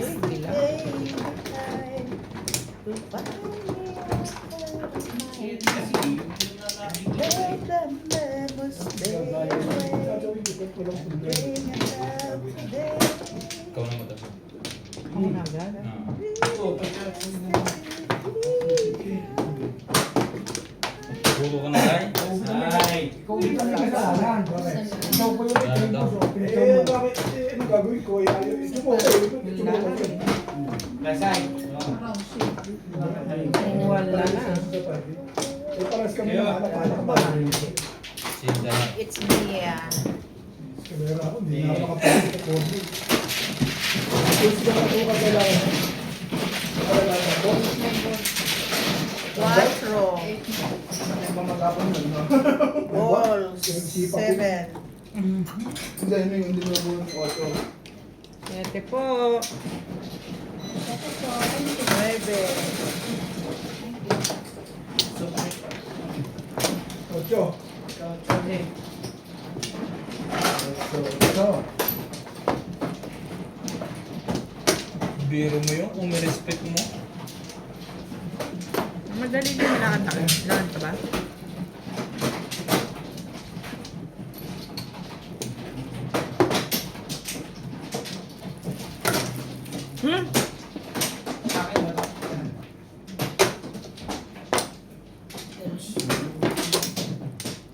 ikaw na madami. Ako na agad. Puro ka na tayo. Ay! Ikaw din ang kasalanan. Ikaw pa yung Yan daw. Bakit? Ano gagawin ko? Ito mo, ito mo. Lasay! Wala na. Paras kami na anak-anak ba? Sinda. It's me, Kamera ako, hindi na ako makapagod sa COVID. Gusto ka ito ka kailangan. Kailangan ako. Quattro. Nagmamagapon yun, no? Balls. Pinag-isipan ko. 7. Hindi mo mo yung auto. 7 po. 9. Ocho. Ito. Biro mo yun kung may respect mo. Madali din lakad ka ba?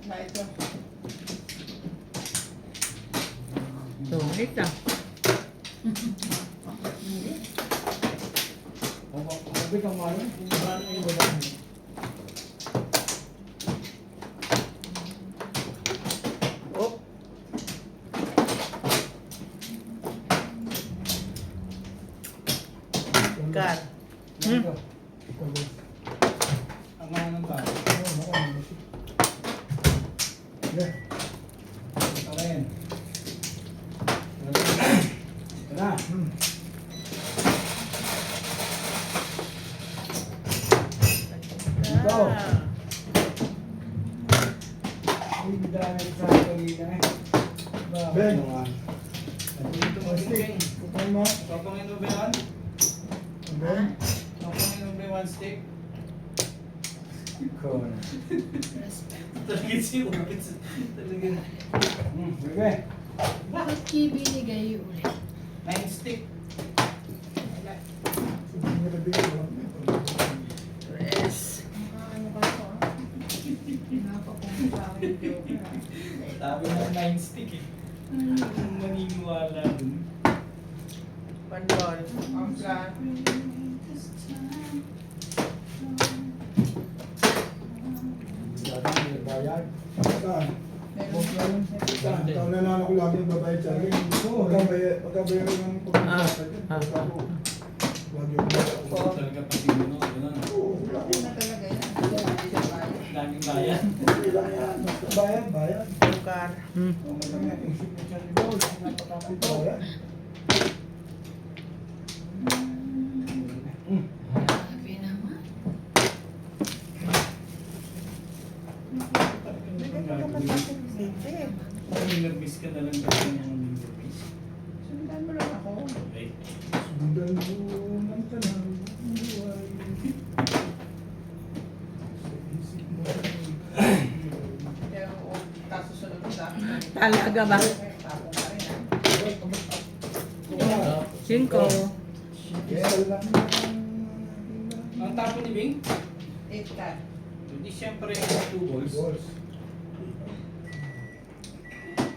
Na ito. Sungit ah. Sabi kang malam. Oh. God. Ang mga ng tao. Alin? Ito na. Ito. Ah. Ay, dahil sa kanina eh. Ben. naman? Dito mo stick. Kukunin mo. Papangin mo ba yan? Ben. Papangin mo ba yung one stick? Ikaw na. Talaga si Ubits. Talaga. Bebe. Bakit kayo binigay ulit? 9 stick. Yes. Sabi mo 9 stick eh. Maniniwala dun. Pandol. Ang plan. Bayad. Saan? Saan? Taon na lang ako lagi babayad sa akin. Magkabayad ng pagkakas. Lagi ako. Talaga pati mo, gano'n. Oo, lagi. Na talaga yan. Laging bayan. Bayad, bayad. Lugar. Ang madami ang signature ni Paul. Napakapit bayad. Grabe naman. Parang nervous ka na lang kasi ng nervous. Sundan mo lang ako. Okay. Sundan mo ng tanang buhay. Sa isip mo. Pero kasusunod mo sa akin. Talaga ba? Tapos ka rin ah. 5. Kaya lang. Ang tapo ni Bing? 8 ka. Hindi siyempre 2 balls. Balls.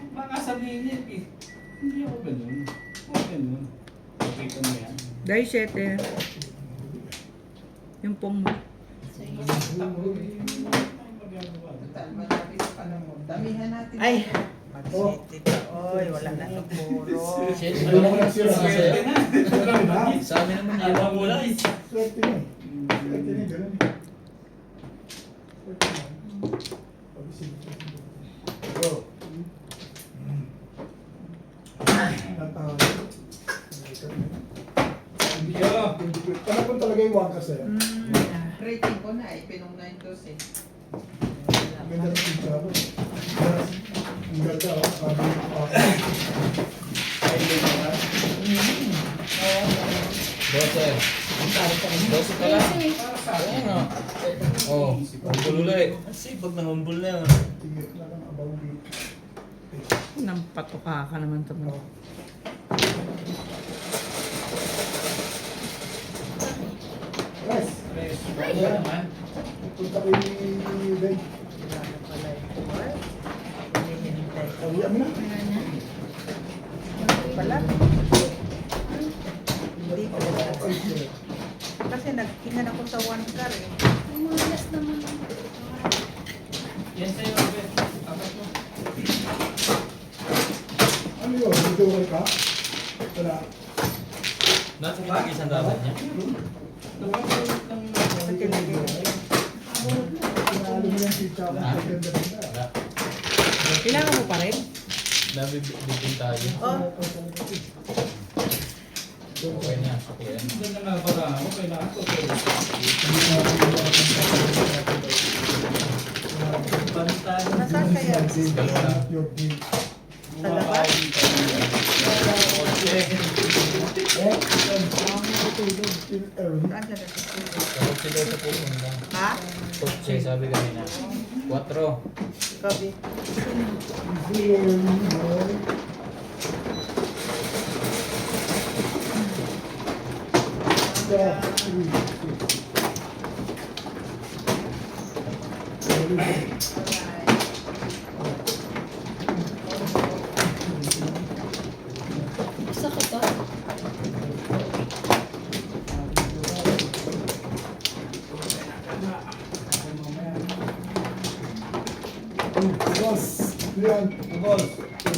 Baka sabihin niya eh. Hindi ako ganun. Huwag ganun. Okay ka mo yan. Dahil 7. Yung pong mo. Malapit pa na mo. Damihan natin. Ay! Mag-city ka. Oy, wala na itong puro. Alam ko lang sila. Swerte na. Alam na. Sa amin naman yan. Ayaw mo lang. Swerte na. Swerte na, ganun. Swerte na. Pag-isip. Oh. Talapon talaga yung wangkas eh. Rating ko na eh. Pinong 9 eh. Ang ganda ng pizza mo. Ang ganda oh. Sabi ko Dose. Dose ka lang. Oo nga. Oo. Umbul ulit. Sipag ng umbul na yun. Sige, wala kang abaw dito. Nampatuka ka naman ito. Yes. Wala naman. Punta ko yung Ben. Wala na pala ito. Ay, hinihintay ko. Tawian mo na. Wala na. Pala? Hindi ko na. Kasi nagkingan ako sa 1 car eh. Ang mga last naman. Yan sa'yo, Robert. Apat mo. Ano yun? Nagduwal ka? Wala. Nasa lagi isang dapat niya. Pinalo mo yung pizza mo. Ah. Ganda-ganda. Kailangan mo pa rin? Nabibitin tayo. Oh, Okay na. Okay na. Doon na naparaan ako. Kailangan ko. Baliktad. nasaan kaya? Dalawa na. Sa labas? Saan ka natutulog? Kotse daw sa pupunta. Ha? Kotse, sabi kanina. 4. Gabi. Gusto ko to. Boss, Leon, Boss.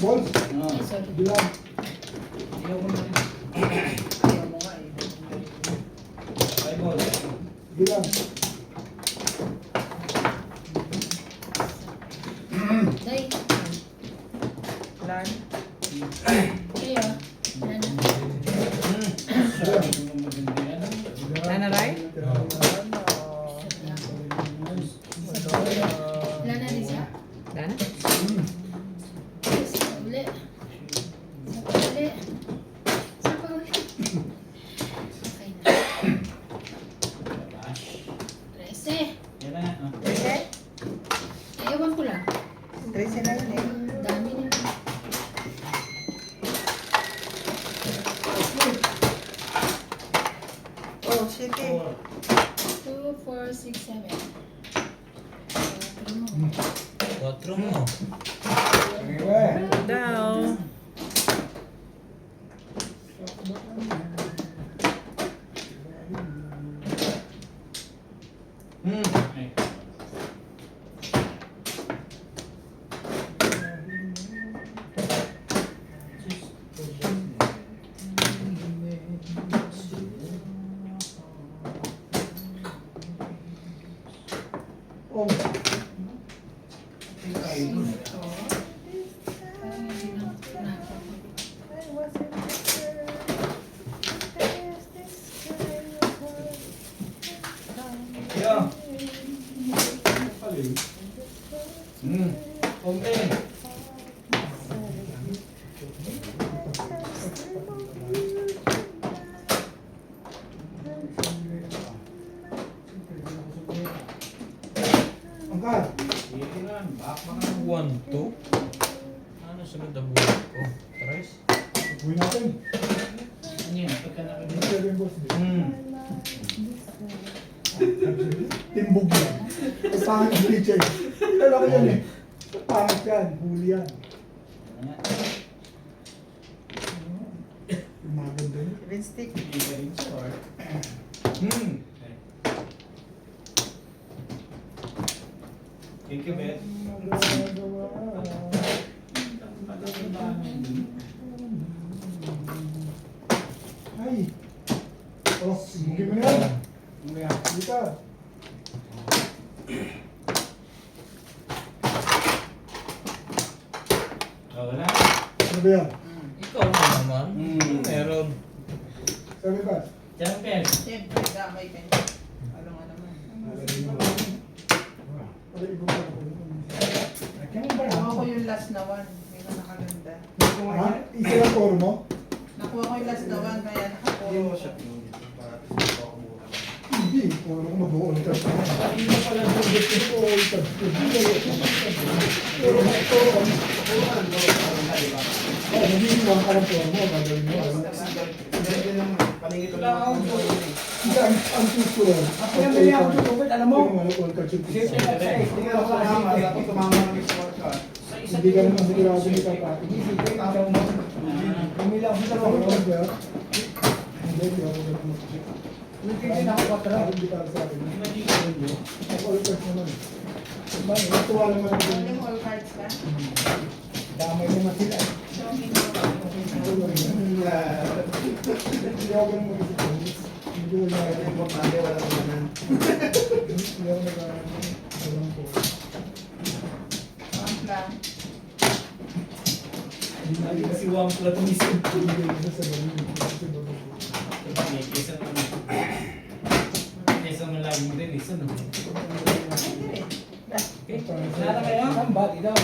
boss, Ah. Ay, sorry. bilang, Ayaw ko na rin. Ayaw mo nga eh. Ay, boss. bilang. Day. Lan. Kayo. Wala na. Sabi ko naman maganda yan. Nanaray? Wala na rin siya. Dana? Isa pa uli. Isa pa uli. Isa pa uli. Okay na. Bash. 13. Yan na. Ah. Trece? Ewan ko lang. Trece na yun eh. Ang dami na. Oh, city. 2, 4, 6, 7. 4 mo. Eh, Daw. Ay. oh, Parang hindi na. Yo. Okay. angkat. Sige lang. Baka 1, 2. Ano sunod na buhay ko? 3. Uwi natin. ano yan? Pagka Hindi nakabili. pwede yung boss. Timbog yan. Ang pangit ni Richard. Kilala ko yan eh. Ang pangit yan. Huli yan. Ano nga? walking stick. Hindi ka rin short. Thank you, Bet. Ay. Oh, bugin mo na yan. Hindi ka. Oh, wala. Ano ba yan? Ikaw na naman. Meron. Sabi ba? Champion. Siyempre, damay ka niya. Ano nga naman. Wala ibo pa ako. Nakuha ko yung last na one. May nakaganda. Ha? Isa lang poro mo? Nakuha ko yung last na one, kaya nakapuro siya. Hindi. Puro ko mabuo ulit. Hindi na pala bulit ko po ulit. Puro ko. Oh, nagiging ka ng poro mo. Gagawin mo. Hindi ang susunod. Ako yung may ako tutupit, alam mo. Yung ano, all culture. Siyempre lang sa eh. Hindi ka ako Hindi ka naman sigurado ni Kapati. Pumila ako sa Ako loob. ba? Hindi, hindi ako ganun. Nagtitin ako 4. Hindi para sa akin. Ako all culture naman. Diba? Natuwa naman ako. Only all cards ka? Damay naman sila. Hindi ako ganun mag-isip. Hindi wala ako. Importante, wala ko naman. Hindi ako nag-alam po. One plan. Hindi kasi wang platonism. Hindi ko sa ganun. Kaysa mo laging din, isa no? Hindi rin. Okay. Wala na kayo? Ang bati daw.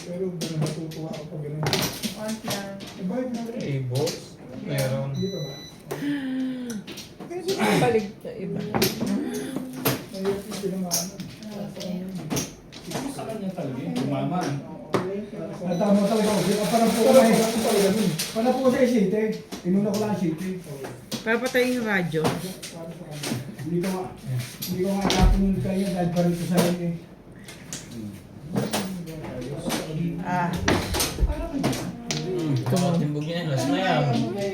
Pero ganun matutuwa ako pag ganun. One plan. Ibayad na rin. Eh, boss. Meron. Hindi pa ba? Pwede mo balik sa iba. Mahirap yung pinamaano. Sa kanya talaga yun. Tumama. Natama talaga ako. Parang po Pero ko ako talaga nun. Parang po sa isite. Inuna ko lang ang isite. Papatayin yung radyo. Hindi ko nga nakapin kayo dahil pa rin ko sa rin eh. Ah, Timbog niya, last na yan.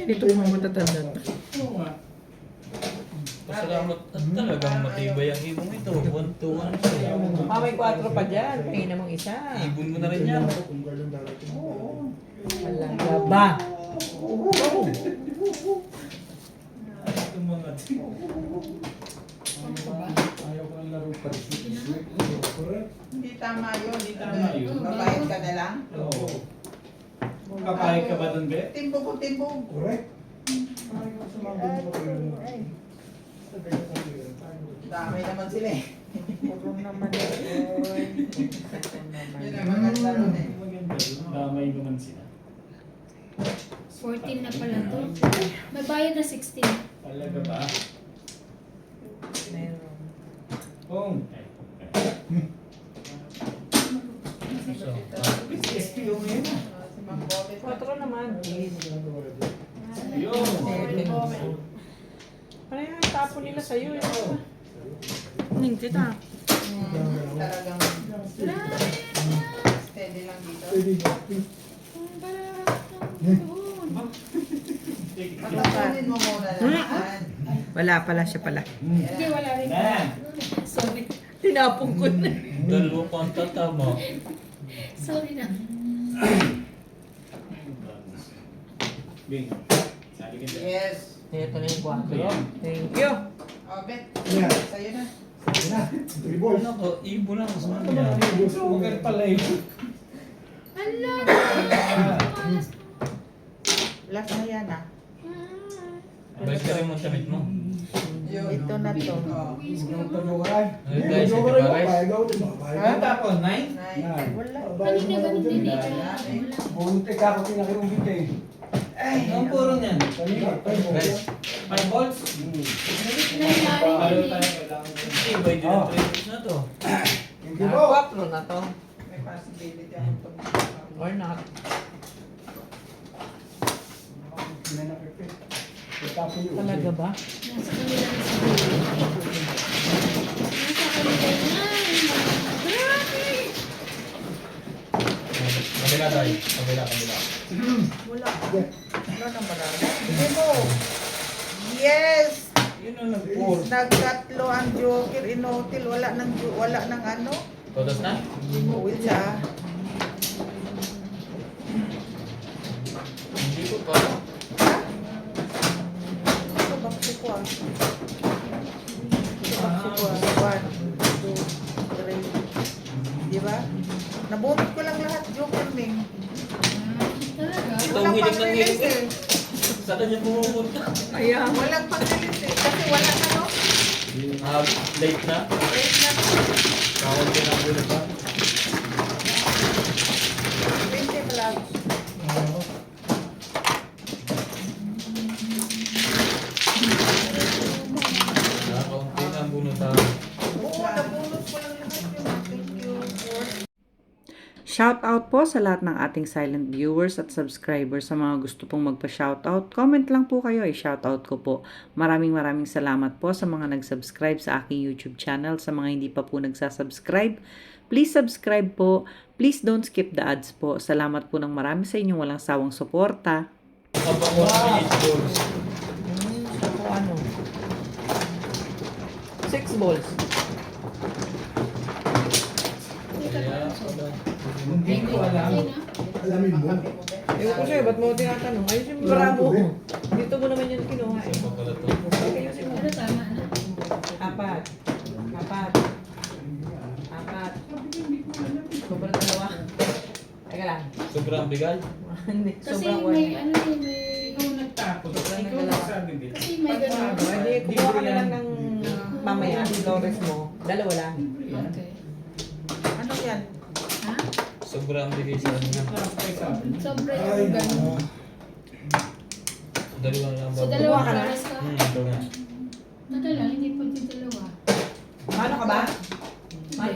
dito mo matatanda. Oo nga. Pasalamat at talagang matibay ang ibong ito. 1-2-1 siya. May 4 pa dyan. Pahina mong isa. Ibon mo na rin yan. Kung kailan darating. Talaga ba? Tumangat. Ayaw ko ng laro pa rin. Correct. Hindi tama yun. Hindi tama yun. Babayad ka na lang. Oo. Kapahit ka ba dun, Bet? Timbog o timbog. Correct. Ay, sa mga ganun pa kayo. Damay naman sila eh. Puro naman yun. Yun ang maganda ron eh. Maganda yun. Damay naman sila. 14 na pala to. May bayad na 16. Talaga ba? Meron. Oo. So, SPO ngayon ah. Si Ma'am Bobet. 4 naman. Yun. Ano yung tapon nila sa'yo? Ning kita. Talagang steady lang dito. Pwede ba? Patapunin mo muna lahat. Wala pala siya pala. Hindi, wala rin. Na. Sorry. Tinapong ko na. dalawa pa ang tatama. Sorry na. Bing. Sali ka dyan. Yes. Ito na yung 4. Thank you. O, Bet. Yeah. Sa'yo na. Sige na. 3 balls. Ano ko, ibon lang sa Ano ba kanya. 3 balls? Joker pala yun. Hala! Last na yan ah. Balik ka rin mo ang damit mo. Yun. Ito na to. O. Huwag pag-uwaray. Ano guys, ito pares. Ano tapos? 9? Nine. Wala. Kanina ganun din eh. Bunti ka ako pinakirungit eh. Ang puro niyan. Guys, 5 volts? Nangyari Palo din tayo. eh. Kailangan ko. tibay din ang trades na to. Thank you po. 4 na to. May possibility ako ito. Or not. Talaga ba? Nasa kanila na siguro. Nasa kanila na. Grabe! Kabila tayo. Kabila. Wala. Wala na marami. Hindi mo. Yes! Yun ang nag-4. Nagtatlo ang Joker, inotil, wala nang ano. Todos na? Uwi siya. Hindi ko pa. Ha? Ito, bakit ko ah. Ito, bakit ko ah. 1, 2, 3. Diba? Nabunot ko lang lahat, Joker, Ming. Talaga? Ito Walang ang hiling ng pang-release hiling. eh. Saan kanya pumupunta? Ayan. Walang pang-release eh. Kasi wala na, no? Late na. Wait na. Kawal ka na muna pa. 20 vlogs. Kaunti na muna tayo. Oo, nabunot ko lang lahat yun. Thank you. Shout out po sa lahat ng ating silent viewers at subscribers. Sa mga gusto pong magpa-shoutout, comment lang po kayo, i-shoutout ko po. Maraming salamat po sa mga nag-subscribe sa aking YouTube channel. Sa mga hindi pa po nagsasubscribe, please subscribe po. Please don't skip the ads po. Salamat po ng marami sa inyong walang sawang suporta. Kabangon sa 8 balls. Ako ano? 6 balls. Kaya pala. Hindi ko alam. Alamin mo. Ewan ko sa'yo, ba't mo tinatanong? Ayos yung bravo. Dito mo naman yan kinuha eh. Saan pa pala to? Ayusin mo. Ano tama na? 4. Sobrang dalawa. Teka lang. Sobrang bigal. Hindi, Kasi sobrang may wala. ano eh, may... Ikaw nagtapos. Ikaw nagsabi din. Kasi may ganun. Hindi, kumuha ka na lang ng mamaya, Flores mo. Dalawa lang. Okay. Ano yan? Ha? Sobrang bigay sa kanya. Sobra yung ganun. Dalawa na lang So, ba? dalawang ka na? oras ka? Ito na. Nadala, hindi po yung dalawa. Paano ka ba? Hindi.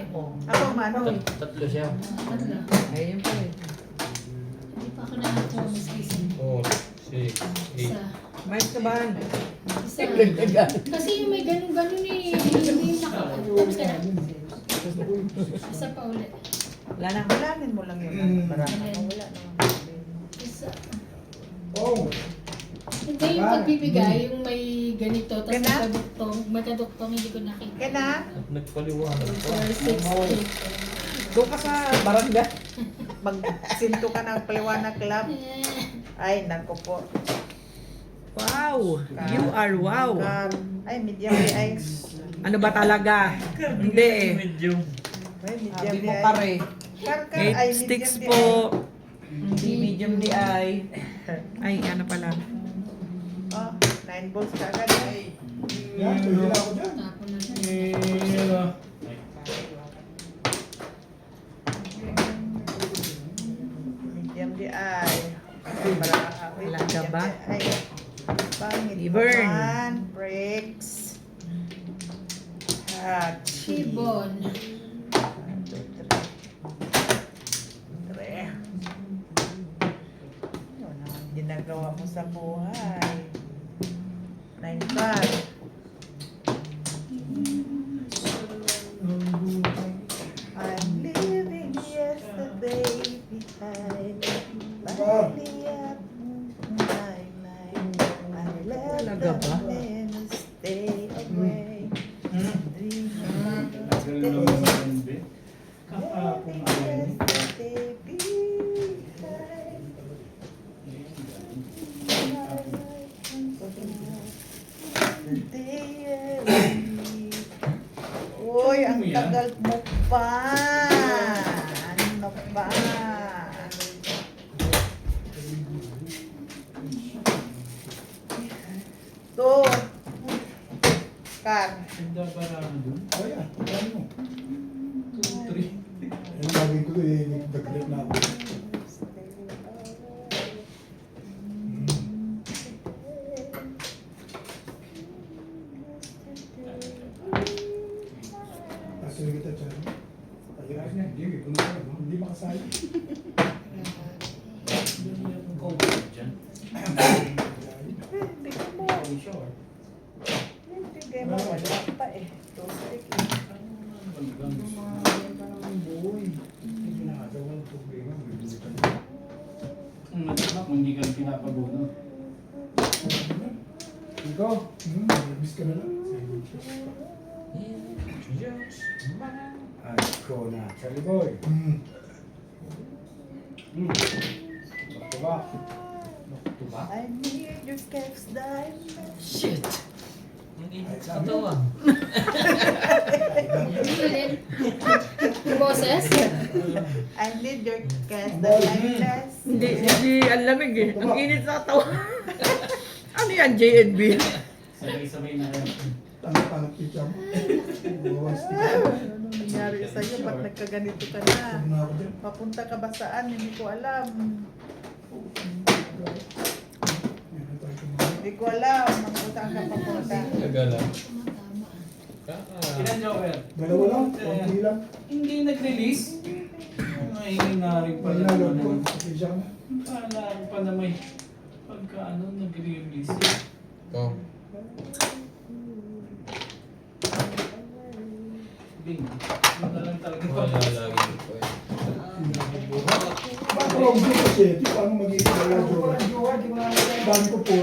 Ako, mano. Tatlo siya. Tatlo. Ayun pa eh. Hindi pa ako nakatuwa mas gising. 4, 6, 8. Isa. May kabahan. Isa. Kasi yung may ganun-ganun eh. Hindi tapos ka na. Isa pa ulit. Wala na. Bulanin mo lang yun. Marami. Wala naman. Isa. Oh. Hindi yung pagbibigay, yung may ganito, tapos Gana? may kaduktong, hindi ko nakita. Kaya na? At nagpaliwanag pa. 4, 6, 8. Doon ka sa barangay. Magsinto ka ng Paliwanag Club. Ay, nako po. Wow! You are wow! Ay, medium ice. Ano ba talaga? Hindi eh. Medium. Ay, medium Sabi mo di pare. Kar, ay, 8 sticks medium di po. Hindi medium di ay. Ay, ano pala. Oh, 9 balls ka agad. Ay, Yan, pwede na ako dyan. Tapon na siya. medium di ay. Wala ka ba? Ay, pangit I-burn. naman. Breaks. Shibon. 1, 2, 3. Ano naman ginagawa mo sa buhay? 9 card. I'm living yesterday behind. Finally up my mind. I let Talaga ba? the minutes stay away. Dreaming Nagano naman sa hindi. Kakapon na yun. yesterday behind. The day I leave. Uy, ang tagal mo pa. Ano pa? To. Kar. Ganda ba naman dun? Oh, yan. Yan mo. 2, 3. Yung sabi ko eh, nagdagdag na ako. Tapos kita dyan. Ayun, hindi makasali. Dyan. Bigyan mo. Sure. Bigyan mo. Wala pa eh. Toastic eh. Boy, hindi ginagawa ng problema. Ang Nervous ka na lang. Yes. Ay, ko na. Charlie boy. Back to back. I need your text Shit. Ang init sa katawan. Ulit. Boses? I need your text diamonds. Hindi ang lamig eh. Ang init sa katawan. Ano yan, JNB? Sabay-sabay na rin. Tanong pizza mo. Bawas. Ano nangyari sa'yo? Ba't nagkaganito ka na? Sabi na ako dyan. Papunta ka ba saan? Hindi ko alam. Yan na tayo kumain. Hindi ko alam kung saan ka papunta. Tagala. Tama. Ilan Joker? Dalawa lang, konti lang. Hindi nag-release. Ay, narin pala Paglalog ko, naman. pizza ka na. Kala ko pa na may pagka nag-release. Ikaw. Bing. Yun na lang talaga. Wala lagi ko eh. Bakit wrong view kasi? Di paano mag-iisip na lang jowa? Dami ko po.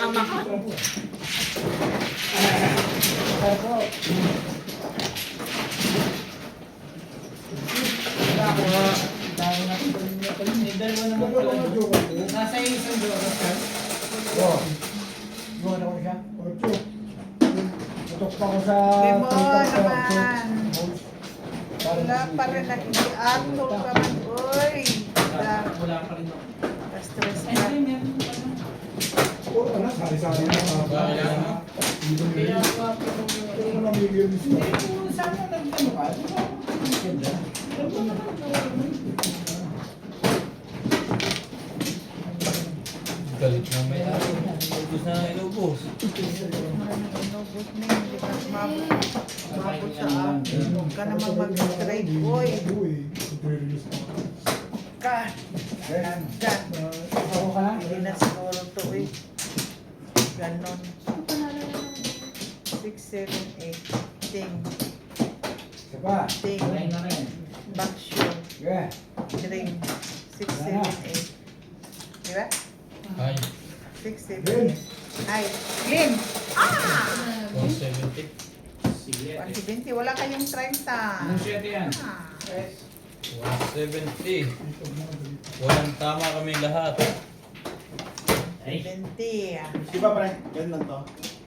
Ama ka. May dalawa naman Dalawa pala. na jowa ko. Nasa isang Joker ka? Oh. Gawa na ko siya. Ocho. Tutok pa ko sa... Limon tutok sa- naman. Wala pa rin nakikiato ka man. Uy! Wala pa rin ako. Stress Ay, ka. hindi, meron pa na. O, ano, sari-sari na. Kaya mo? Kaya ako ako. Pero mo namigil mo siya. Kung saan mo nagtanong ka, di ba? Ang ganda. Galit na may ako. Ubus na inubos. Inubos na yun. Hindi ka mabot sa akin. Huwag ka naman mag-straight. Uy! Uy, ito-release mo. Ka! Yan. Ka! Ako ka na? Hindi na siguro to eh. Ganon. Ang panalo na lang. 6, 7, 8. Ting. Isa pa. Ting. Alay na rin. Backshow. Yeah. Ring. 6, 7, 8. Di ba? Ay. 6, 7, Glenn. 8. Ay! Glenn! Ah! 170. Sige. 120. Wala kayong 30. Anong 7 yan? Ah. 170. Walang tama kami lahat. 70. Di ba parang ganun lang to?